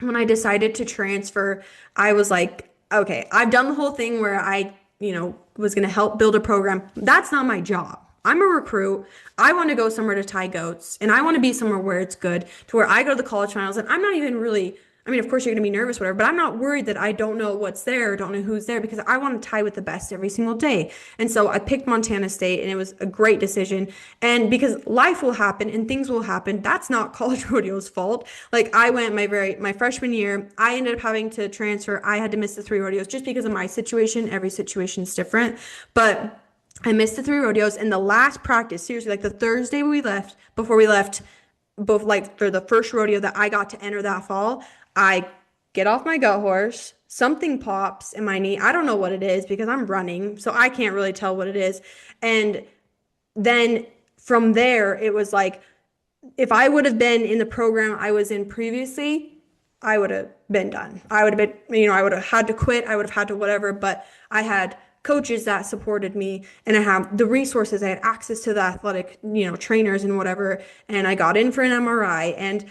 when I decided to transfer, I was like, okay, I've done the whole thing where I was going to help build a program. That's not my job. I'm a recruit. I want to go somewhere to tie goats and I want to be somewhere where it's good to where I go to the college finals and I'm not even really, I mean, of course you're going to be nervous, whatever, but I'm not worried that I don't know what's there or don't know who's there because I want to tie with the best every single day. And so I picked Montana State and it was a great decision. And because life will happen and things will happen, that's not College Rodeo's fault. Like I went my freshman year, I ended up having to transfer. I had to miss the 3 rodeos just because of my situation. Every situation is different, but I missed the 3 rodeos and the last practice, seriously, like the Thursday before we left, both like for the first rodeo that I got to enter that fall, I get off my goat horse. Something pops in my knee. I don't know what it is because I'm running, so I can't really tell what it is. And then from there, it was like if I would have been in the program I was in previously, I would have been done. I would have been, I would have had to quit. I would have had to whatever, but I had coaches that supported me and I have the resources. I had access to the athletic, trainers and whatever. And I got in for an MRI. And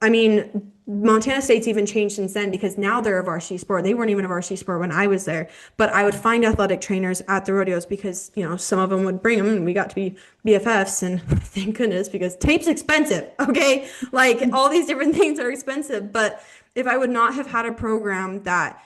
I mean, Montana State's even changed since then because now they're a varsity sport. They weren't even a varsity sport when I was there. But I would find athletic trainers at the rodeos because, some of them would bring them and we got to be BFFs. And thank goodness because tape's expensive. Okay. Like all these different things are expensive. But if I would not have had a program that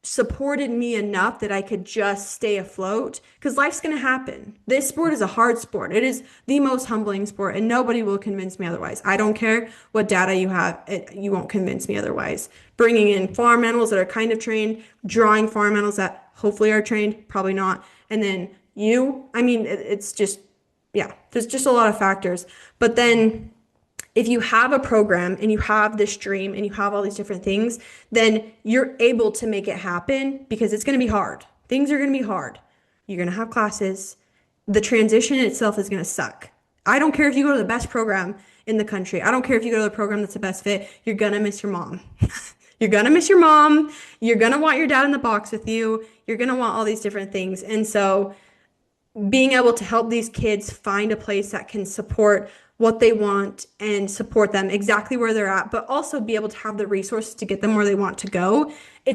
supported me enough that I could just stay afloat because life's going to happen. This sport is a hard sport. It is the most humbling sport and nobody will convince me otherwise. I don't care what data you have. You won't convince me otherwise. Bringing in farm animals that are kind of trained, drawing farm animals that hopefully are trained, probably not. And then it's just, yeah, there's just a lot of factors. But then if you have a program and you have this dream and you have all these different things, then you're able to make it happen because it's going to be hard. Things are going to be hard. You're going to have classes. The transition itself is going to suck. I don't care if you go to the best program in the country. I don't care if you go to the program that's the best fit. You're going to miss your mom. You're going to miss your mom. You're going to want your dad in the box with you. You're going to want all these different things. And so being able to help these kids find a place that can support what they want and support them exactly where they're at, but also be able to have the resources to get them where they want to go.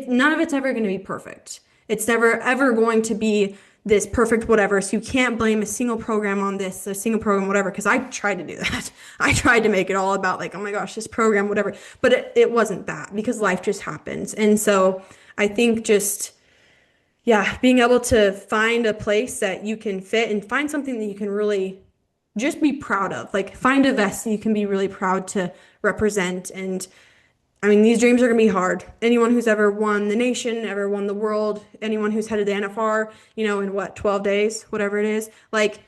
None of it's ever going to be perfect. It's never ever going to be this perfect whatever. So you can't blame a single program on this, a single program, whatever, because I tried to do that. I tried to make it all about like, oh my gosh, this program, whatever. But it wasn't that because life just happens. And so I think just yeah, being able to find a place that you can fit and find something that you can really just be proud of. Like find a vest that you can be really proud to represent. And I mean, these dreams are going to be hard. Anyone who's ever won the nation, ever won the world, anyone who's headed to NFR, in what, 12 days, whatever it is, like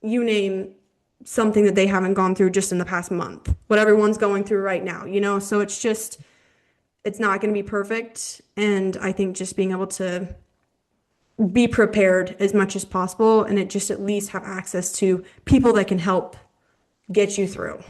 you name something that they haven't gone through just in the past month, what everyone's going through right now, So it's not going to be perfect. And I think just being able to be prepared as much as possible and it just at least have access to people that can help get you through.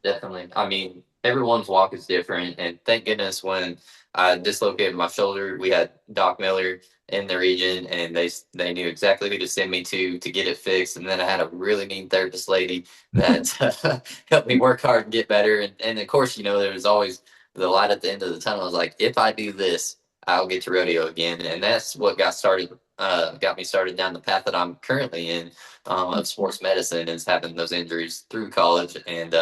Definitely. I mean, everyone's walk is different, and thank goodness when I dislocated my shoulder, we had Doc Miller in the region, and they knew exactly who to send me to get it fixed. And then I had a really mean therapist lady that helped me work hard and get better. And of course, there was always the light at the end of the tunnel. I was like, if I do this, I'll get to rodeo again, and that's what got me started down the path that I'm currently in of sports medicine, is having those injuries through college. And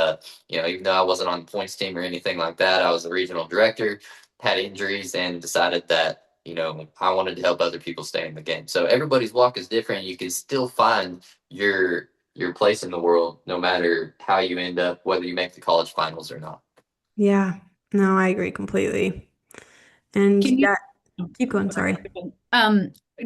even though I wasn't on the points team or anything like that, I was the regional director, had injuries, and decided that I wanted to help other people stay in the game. So everybody's walk is different. You can still find your place in the world, no matter how you end up, whether you make the college finals or not. Yeah, no, I agree completely. And Can you yeah, keep going. Sorry.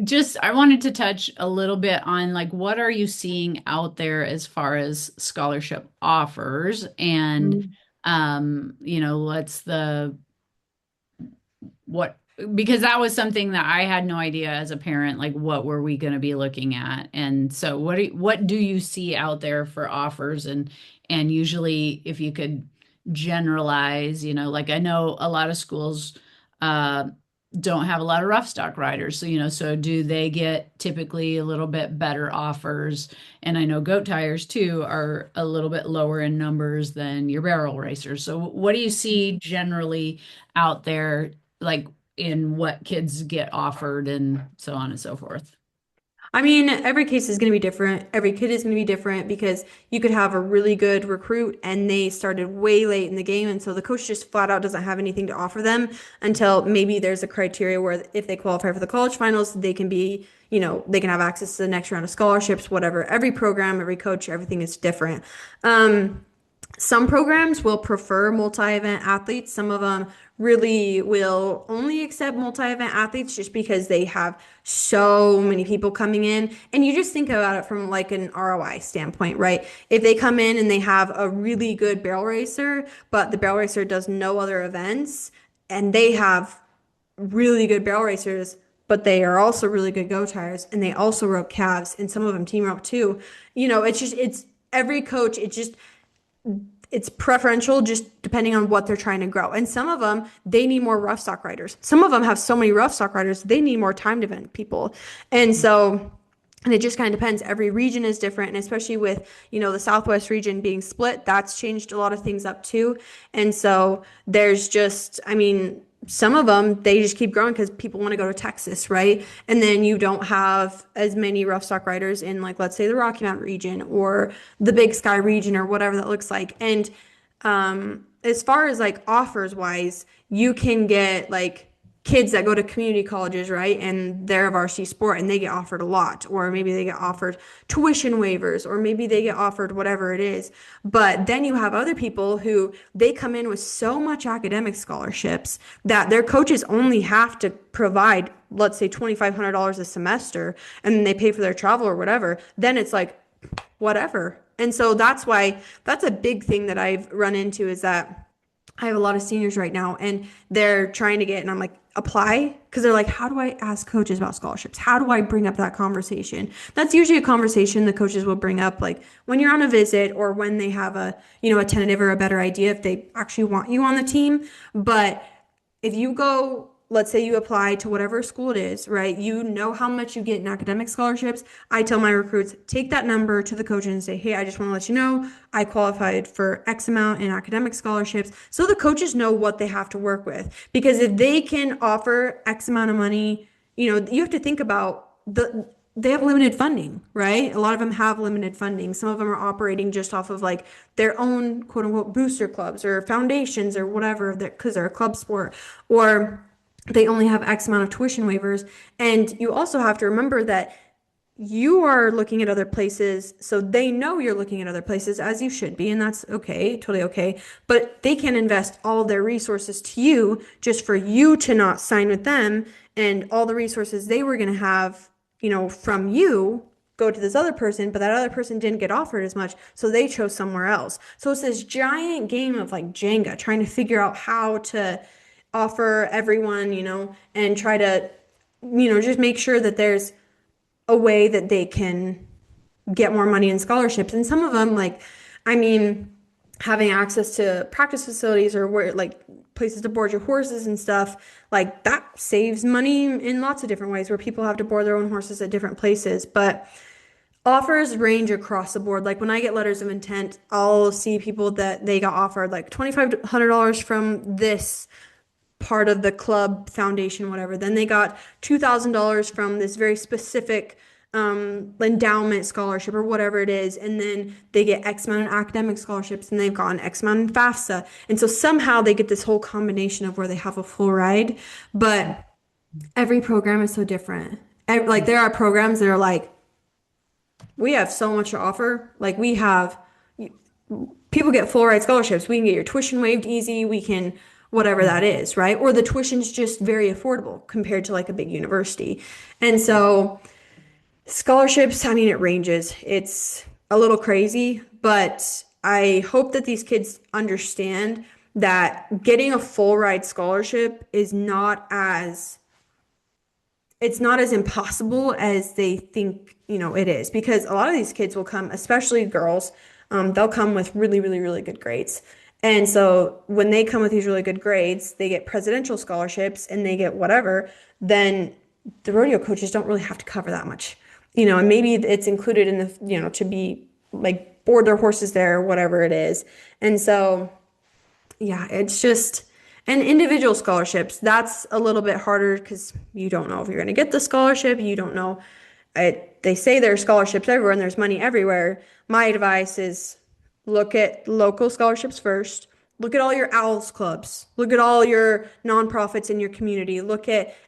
just I wanted to touch a little bit on like what are you seeing out there as far as scholarship offers and what's the what because that was something that I had no idea as a parent, like what were we going to be looking at? And so what do you see out there for offers? And usually if you could generalize, like I know a lot of schools uh don't have a lot of rough stock riders. So, so do they get typically a little bit better offers? And I know goat tires too are a little bit lower in numbers than your barrel racers. So what do you see generally out there? Like in what kids get offered and so on and so forth. I mean, every case is going to be different. Every kid is going to be different because you could have a really good recruit and they started way late in the game. And so the coach just flat out doesn't have anything to offer them until maybe there's a criteria where if they qualify for the college finals, they can be, they can have access to the next round of scholarships, whatever. Every program, every coach, everything is different. Some programs will prefer multi-event athletes. Some of them really will only accept multi-event athletes just because they have so many people coming in. And you just think about it from like an ROI standpoint, right? If they come in and they have a really good barrel racer, but the barrel racer does no other events, and they have really good barrel racers, but they are also really good go tires, and they also rope calves, and some of them team rope too. It's every coach, it's preferential just depending on what they're trying to grow. And some of them, they need more rough stock riders. Some of them have so many rough stock riders, they need more timed event people. And it just kind of depends. Every region is different. And especially with, the Southwest region being split, that's changed a lot of things up too. And so there's just, I mean, some of them, they just keep growing because people want to go to Texas, right? And then you don't have as many rough stock riders in, like, let's say the Rocky Mountain region or the Big Sky region or whatever that looks like. And as far as like offers wise, you can get like kids that go to community colleges, right? And they're a varsity sport and they get offered a lot, or maybe they get offered tuition waivers, or maybe they get offered whatever it is. But then you have other people who they come in with so much academic scholarships that their coaches only have to provide, let's say $2,500 a semester, and they pay for their travel or whatever. Then it's like, whatever. And so that's why that's a big thing that I've run into is that I have a lot of seniors right now and they're trying to get, and I'm like, apply? Because they're like, how do I ask coaches about scholarships? How do I bring up that conversation? That's usually a conversation the coaches will bring up like when you're on a visit or when they have a tentative or a better idea if they actually want you on the team. But if you go, let's say you apply to whatever school it is, right? You know how much you get in academic scholarships. I tell my recruits, take that number to the coach and say, hey, I just want to let you know I qualified for X amount in academic scholarships. So the coaches know what they have to work with. Because if they can offer X amount of money, you have to think about they have limited funding, right? A lot of them have limited funding. Some of them are operating just off of like their own quote unquote booster clubs or foundations or whatever, because they're a club sport, or they only have X amount of tuition waivers. And you also have to remember that you are looking at other places, so they know you're looking at other places, as you should be, and that's okay, totally okay. But they can invest all their resources to you just for you to not sign with them, and all the resources they were going to have, from you go to this other person, but that other person didn't get offered as much, so they chose somewhere else. So it's this giant game of like Jenga, trying to figure out how to offer everyone, and try to, just make sure that there's a way that they can get more money in scholarships. And some of them, like, I mean, having access to practice facilities or where like places to board your horses and stuff, like that saves money in lots of different ways where people have to board their own horses at different places. But offers range across the board. Like when I get letters of intent, I'll see people that they got offered like $2,500 from this part of the club foundation, whatever. Then they got $2,000 from this very specific endowment scholarship or whatever it is. And then they get X amount in academic scholarships and they've gotten X amount in FAFSA. And so somehow they get this whole combination of where they have a full ride. But every program is so different. Like there are programs that are like, we have so much to offer. Like we have, people get full ride scholarships. We can get your tuition waived easy. We can whatever that is, right? Or the tuition's just very affordable compared to like a big university. And so scholarships, I mean, it ranges. It's a little crazy, but I hope that these kids understand that getting a full ride scholarship is it's not as impossible as they think, it is. Because a lot of these kids will come, especially girls, they'll come with really, really, really good grades. And so when they come with these really good grades, they get presidential scholarships and they get whatever, then the rodeo coaches don't really have to cover that much. And maybe it's included in the, to be like board their horses there or whatever it is. And so yeah, it's just and individual scholarships. That's a little bit harder because you don't know if you're going to get the scholarship. You don't know. They say there's scholarships everywhere and there's money everywhere. My advice is look at local scholarships first. Look at all your owls clubs. Look at all your nonprofits in your community.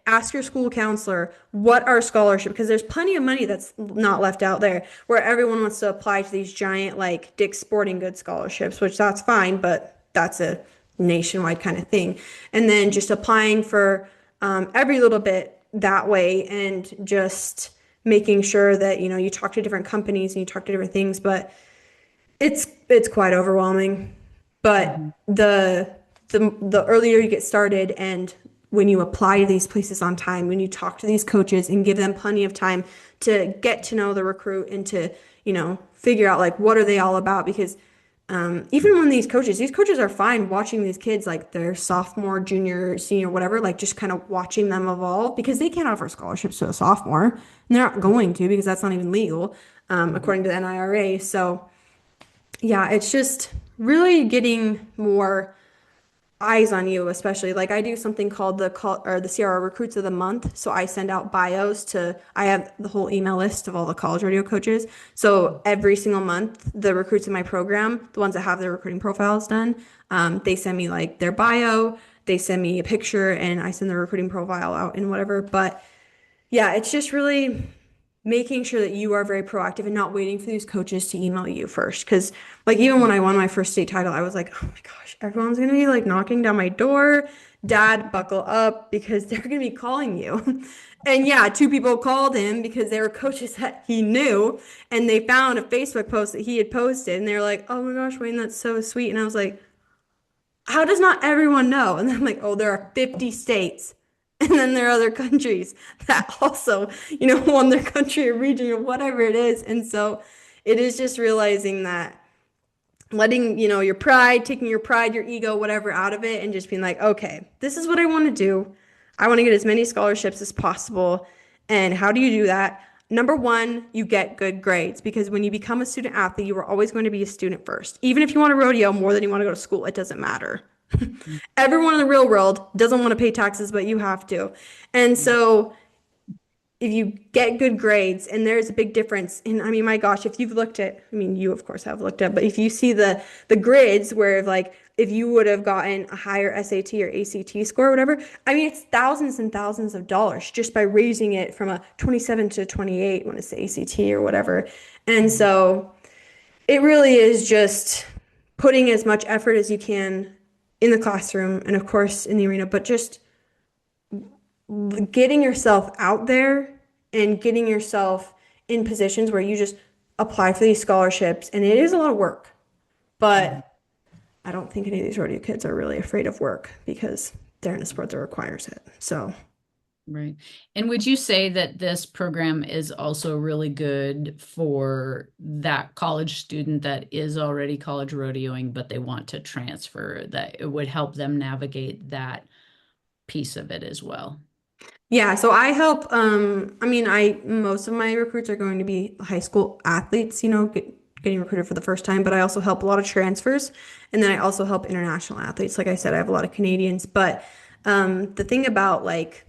Ask your school counselor, what are scholarships? Because there's plenty of money that's not left out there where everyone wants to apply to these giant, like Dick's Sporting Goods scholarships, which that's fine, but that's a nationwide kind of thing. And then just applying for every little bit that way and just making sure that, you talk to different companies and you talk to different things, but it's quite overwhelming. But the earlier you get started and when you apply to these places on time, when you talk to these coaches and give them plenty of time to get to know the recruit and to, figure out like what are they all about because even when these coaches are fine watching these kids like their sophomore, junior, senior, whatever, like just kind of watching them evolve because they can't offer scholarships to a sophomore and they're not going to because that's not even legal according to the NIRA. So yeah, it's just really getting more eyes on you, especially like I do something called the CRO Recruits of the Month. So I send out I have the whole email list of all the college rodeo coaches. So every single month, the recruits in my program, the ones that have their recruiting profiles done, they send me like their bio, they send me a picture, and I send the recruiting profile out and whatever. But yeah, it's just really making sure that you are very proactive and not waiting for these coaches to email you first. Because, like, even when I won my first state title, I was like, oh my gosh, everyone's going to be like knocking down my door. Dad, buckle up because they're going to be calling you. And yeah, two people called him because they were coaches that he knew and they found a Facebook post that he had posted and they're like, oh my gosh, Wayne, that's so sweet. And I was like, how does not everyone know? And I'm like, oh, there are 50 states. And then there are other countries that also, won their country or region or whatever it is. And so it is just realizing that letting, your pride, taking your pride, your ego, whatever out of it and just being like, okay, this is what I want to do. I want to get as many scholarships as possible. And how do you do that? Number one, you get good grades because when you become a student athlete, you are always going to be a student first. Even if you want to rodeo more than you want to go to school, it doesn't matter. Everyone in the real world doesn't want to pay taxes, but you have to. And so if you get good grades, and there's a big difference. And I mean, my gosh, if you've looked at, I mean, you of course have looked at, but if you see the grids where like if you would have gotten a higher SAT or ACT score or whatever, I mean, it's thousands and thousands of dollars just by raising it from a 27 to 28 when it's the ACT or whatever. And so it really is just putting as much effort as you can in the classroom and of course in the arena, but just getting yourself out there and getting yourself in positions where you just apply for these scholarships. And it is a lot of work, but I don't think any of these rodeo kids are really afraid of work because they're in a sport that requires it. So. Right. And would you say that this program is also really good for that college student that is already college rodeoing, but they want to transfer, that it would help them navigate that piece of it as well? Yeah, so I help, I mean, most of my recruits are going to be high school athletes, getting recruited for the first time, but I also help a lot of transfers. And then I also help international athletes. Like I said, I have a lot of Canadians, but the thing about like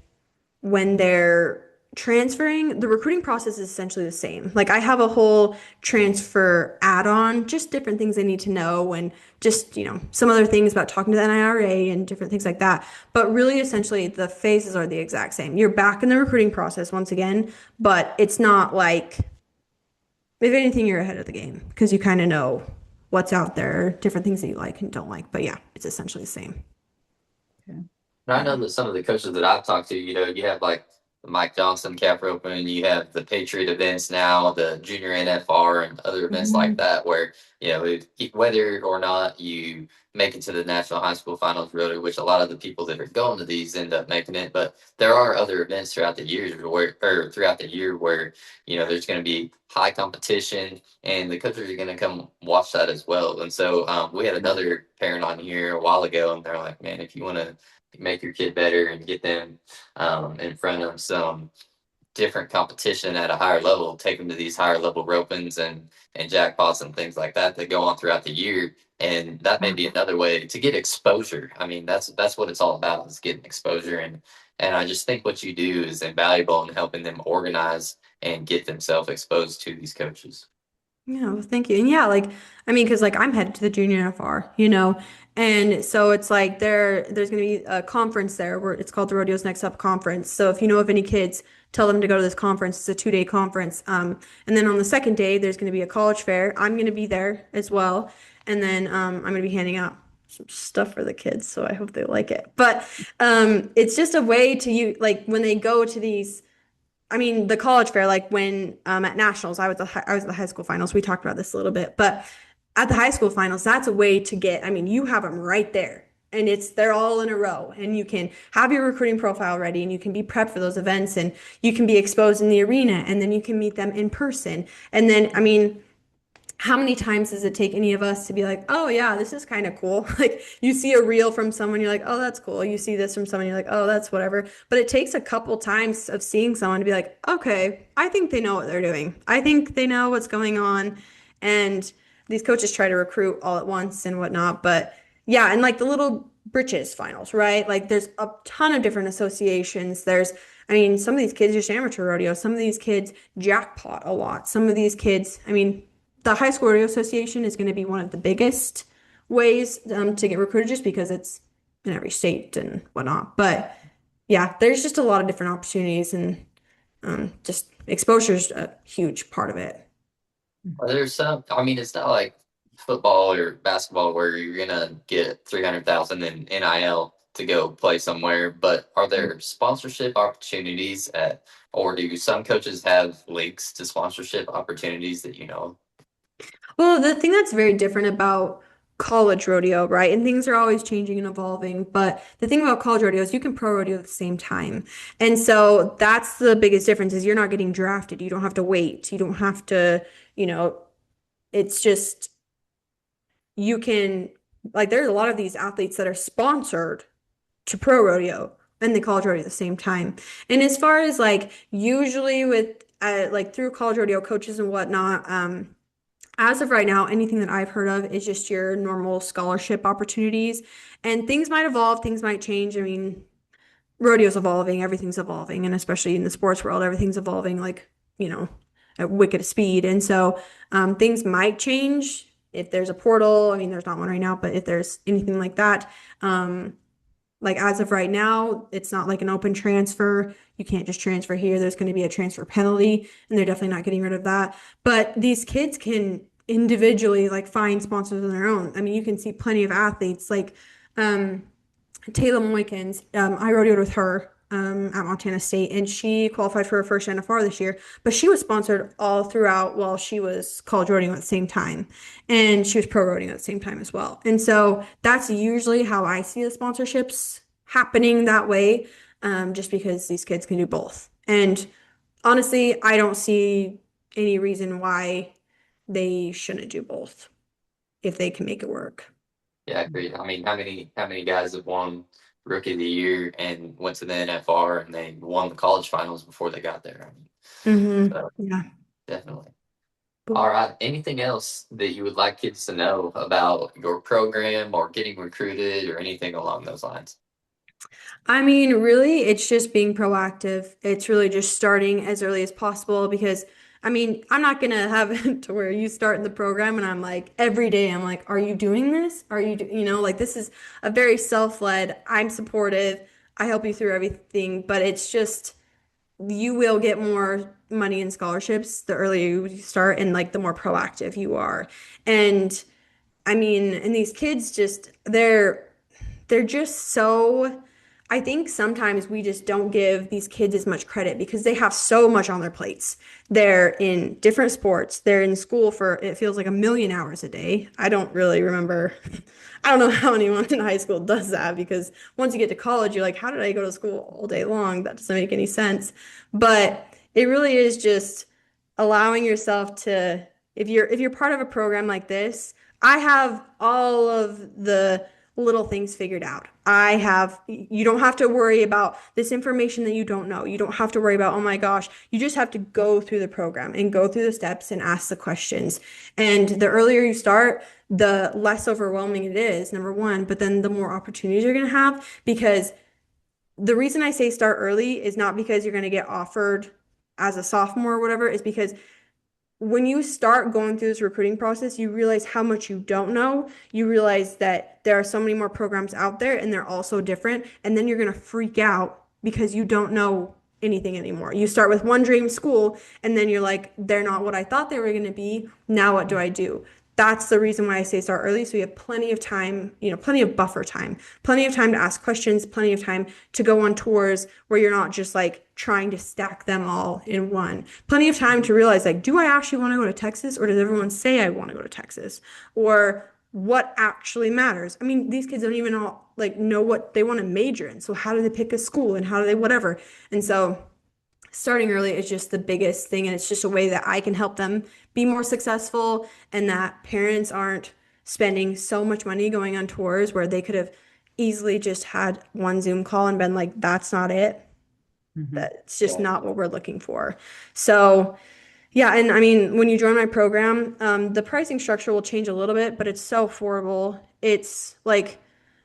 when they're transferring, the recruiting process is essentially the same. Like I have a whole transfer add-on, just different things they need to know and just, some other things about talking to the NIRA and different things like that. But really, essentially, the phases are the exact same. You're back in the recruiting process once again, but it's not like, if anything, you're ahead of the game because you kind of know what's out there, different things that you like and don't like. But yeah, it's essentially the same. Okay. And I know that some of the coaches that I've talked to, you have like the Mike Johnson Cap Open, you have the Patriot events now, the Junior NFR, and other events like that, where whether or not you make it to the National High School Finals Rodeo, which a lot of the people that are going to these end up making it. But there are other events throughout the years where, or throughout the year where, there's going to be high competition and the coaches are going to come watch that as well. And so we had another parent on here a while ago, and they're like, man, if you want to make your kid better and get them in front of some different competition at a higher level, take them to these higher level ropings and jackpots and things like that that go on throughout the year. And that may be another way to get exposure. I mean, that's what it's all about, is getting exposure. And I just think what you do is invaluable in helping them organize and get themselves exposed to these coaches. Yeah, well, thank you. And yeah, like I mean, because like I'm headed to the junior FR, and so it's like there's gonna be a conference there where it's called the Rodeo's Next Up Conference. So if you know of any kids, tell them to go to this conference. It's a 2-day conference. And then on the second day, there's gonna be a college fair. I'm gonna be there as well, and then I'm gonna be handing out some stuff for the kids. So I hope they like it. But it's just a way to you like when they go to these. I mean, the college fair, like when at nationals, I was at the high school finals. We talked about this a little bit, but at the high school finals, that's a way to get. I mean, you have them right there, and they're all in a row, and you can have your recruiting profile ready, and you can be prepped for those events, and you can be exposed in the arena, and then you can meet them in person, and then I mean, how many times does it take any of us to be like, oh yeah, this is kind of cool? Like you see a reel from someone, you're like, oh, that's cool. You see this from someone, you're like, oh, that's whatever. But it takes a couple times of seeing someone to be like, okay, I think they know what they're doing. I think they know what's going on. And these coaches try to recruit all at once and whatnot. But yeah, and like the little britches finals, right? Like there's a ton of different associations. I mean, some of these kids just amateur rodeo. Some of these kids jackpot a lot. Some of these kids, I mean, the High School Rodeo Association is going to be one of the biggest ways to get recruited just because it's in every state and whatnot. But yeah, there's just a lot of different opportunities and just exposure is a huge part of it. There's some, I mean, it's not like football or basketball where you're gonna get 300,000 in NIL to go play somewhere, but are there sponsorship opportunities or do some coaches have links to sponsorship opportunities that you know? Well, the thing that's very different about college rodeo, right? And things are always changing and evolving, but the thing about college rodeo is you can pro rodeo at the same time. And so that's the biggest difference is you're not getting drafted. You don't have to wait. You don't have to, you know, it's just you can like there's a lot of these athletes that are sponsored to pro rodeo and the college rodeo at the same time. And as far as like usually with like through college rodeo coaches and whatnot, as of right now, anything that I've heard of is just your normal scholarship opportunities. And things might evolve, things might change. I mean, rodeo's evolving, everything's evolving, and especially in the sports world, everything's evolving like, at wicked speed. And so things might change if there's a portal. I mean, there's not one right now, but if there's anything like that, like as of right now, it's not like an open transfer. You can't just transfer here. There's going to be a transfer penalty, and they're definitely not getting rid of that. But these kids can individually like find sponsors on their own. I mean, you can see plenty of athletes like Taylor Moykins. I rodeoed with her at Montana State, and she qualified for her first NFR this year. But she was sponsored all throughout while she was college rodeoing at the same time, and she was pro rodeoing at the same time as well. And so that's usually how I see the sponsorships happening that way, just because these kids can do both. And honestly, I don't see any reason why they shouldn't do both if they can make it work. Yeah, I agree. I mean, how many guys have won Rookie of the Year and went to the NFR and they won the college finals before they got there? I mean, so Yeah. definitely. All right. Anything else that you would like kids to know about your program or getting recruited or anything along those lines? I mean, really, it's just being proactive. It's really just starting as early as possible because, I mean, I'm not gonna have it to where you start in the program and I'm like, every day I'm like, are you doing this? Are you, like this is a very self-led, I'm supportive, I help you through everything, but it's just, you will get more money in scholarships the earlier you start and like the more proactive you are. And I mean, and these kids just, they're just so, I think sometimes we just don't give these kids as much credit because they have so much on their plates. They're in different sports. They're in school for, it feels like, a million hours a day. I don't really remember. I don't know how anyone in high school does that, because once you get to college, you're like, how did I go to school all day long? That doesn't make any sense. But it really is just allowing yourself to, if you're part of a program like this, I have all of the little things figured out. You don't have to worry about this information that you don't know. You don't have to worry about, oh my gosh, you just have to go through the program and go through the steps and ask the questions. And the earlier you start, the less overwhelming it is, number one, but then the more opportunities you're going to have. Because the reason I say start early is not because you're going to get offered as a sophomore or whatever, is because when you start going through this recruiting process, you realize how much you don't know. You realize that there are so many more programs out there and they're all so different. And then you're going to freak out because you don't know anything anymore. You start with one dream school and then you're like, they're not what I thought they were going to be. Now what do I do? That's the reason why I say start early. So you have plenty of time, plenty of buffer time, plenty of time to ask questions, plenty of time to go on tours where you're not just like trying to stack them all in one. Plenty of time to realize, like, do I actually want to go to Texas, or does everyone say I want to go to Texas? Or what actually matters? I mean, these kids don't even all like know what they want to major in. So how do they pick a school and how do they whatever? And so starting early is just the biggest thing, and it's just a way that I can help them be more successful, and that parents aren't spending so much money going on tours where they could have easily just had one Zoom call and been like, that's not it. That's just not what we're looking for. So yeah, and I mean, when you join my program, the pricing structure will change a little bit, but it's so affordable. It's like,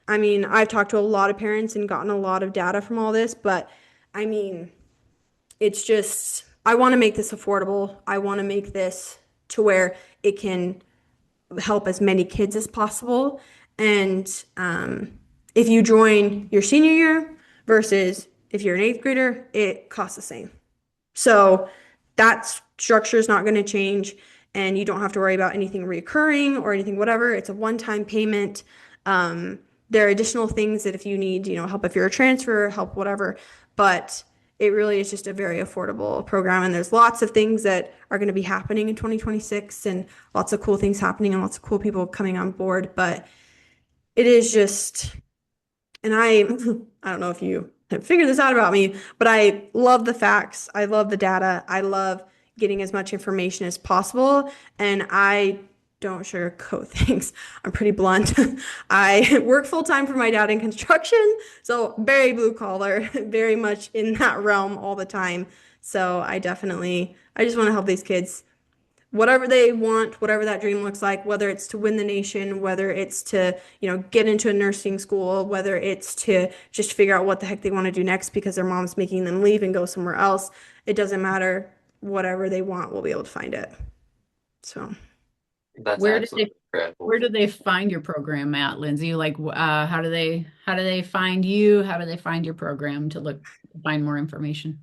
I mean, I've talked to a lot of parents and gotten a lot of data from all this, but I mean, it's just, I want to make this affordable. I want to make this to where it can help as many kids as possible. And if you join your senior year versus if you're an eighth grader, it costs the same. So that structure is not going to change, and you don't have to worry about anything recurring or anything, whatever. It's a one-time payment. There are additional things that if you need, help if you're a transfer, help, whatever. But it really is just a very affordable program. And there's lots of things that are going to be happening in 2026, and lots of cool things happening and lots of cool people coming on board. But it is just, and I don't know if you have figured this out about me, but I love the facts. I love the data. I love getting as much information as possible. And I don't sugarcoat things. I'm pretty blunt. I work full time for my dad in construction, so very blue collar, very much in that realm all the time. So I just want to help these kids, whatever they want, whatever that dream looks like, whether it's to win the nation, whether it's to, get into a nursing school, whether it's to just figure out what the heck they want to do next because their mom's making them leave and go somewhere else. It doesn't matter. Whatever they want, we'll be able to find it. So. That's Where absolutely incredible. where do they find your program at, Lindsey? Like, how do they find you? How do they find your program to find more information?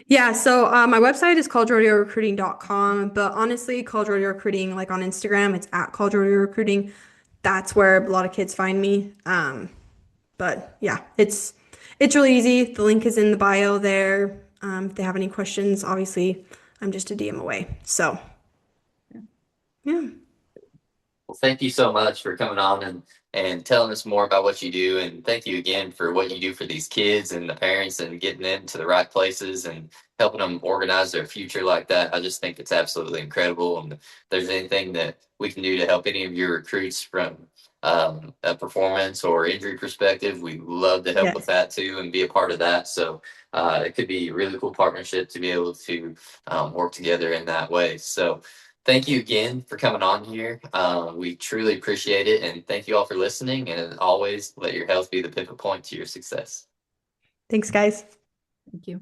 Yeah, so my website is collegerodeorecruiting.com, but honestly, College Rodeo Recruiting, like on Instagram, it's at College Rodeo Recruiting. That's where a lot of kids find me. But yeah, it's really easy. The link is in the bio there. If they have any questions, obviously, I'm just a DM away. So yeah. Well, thank you so much for coming on and telling us more about what you do. And thank you again for what you do for these kids and the parents and getting them to the right places and helping them organize their future like that. I just think it's absolutely incredible. And if there's anything that we can do to help any of your recruits from a performance or injury perspective, we'd love to help with that too and be a part of that. So it could be a really cool partnership to be able to work together in that way. So thank you again for coming on here. We truly appreciate it. And thank you all for listening. And as always, let your health be the pivot point to your success. Thanks, guys. Thank you.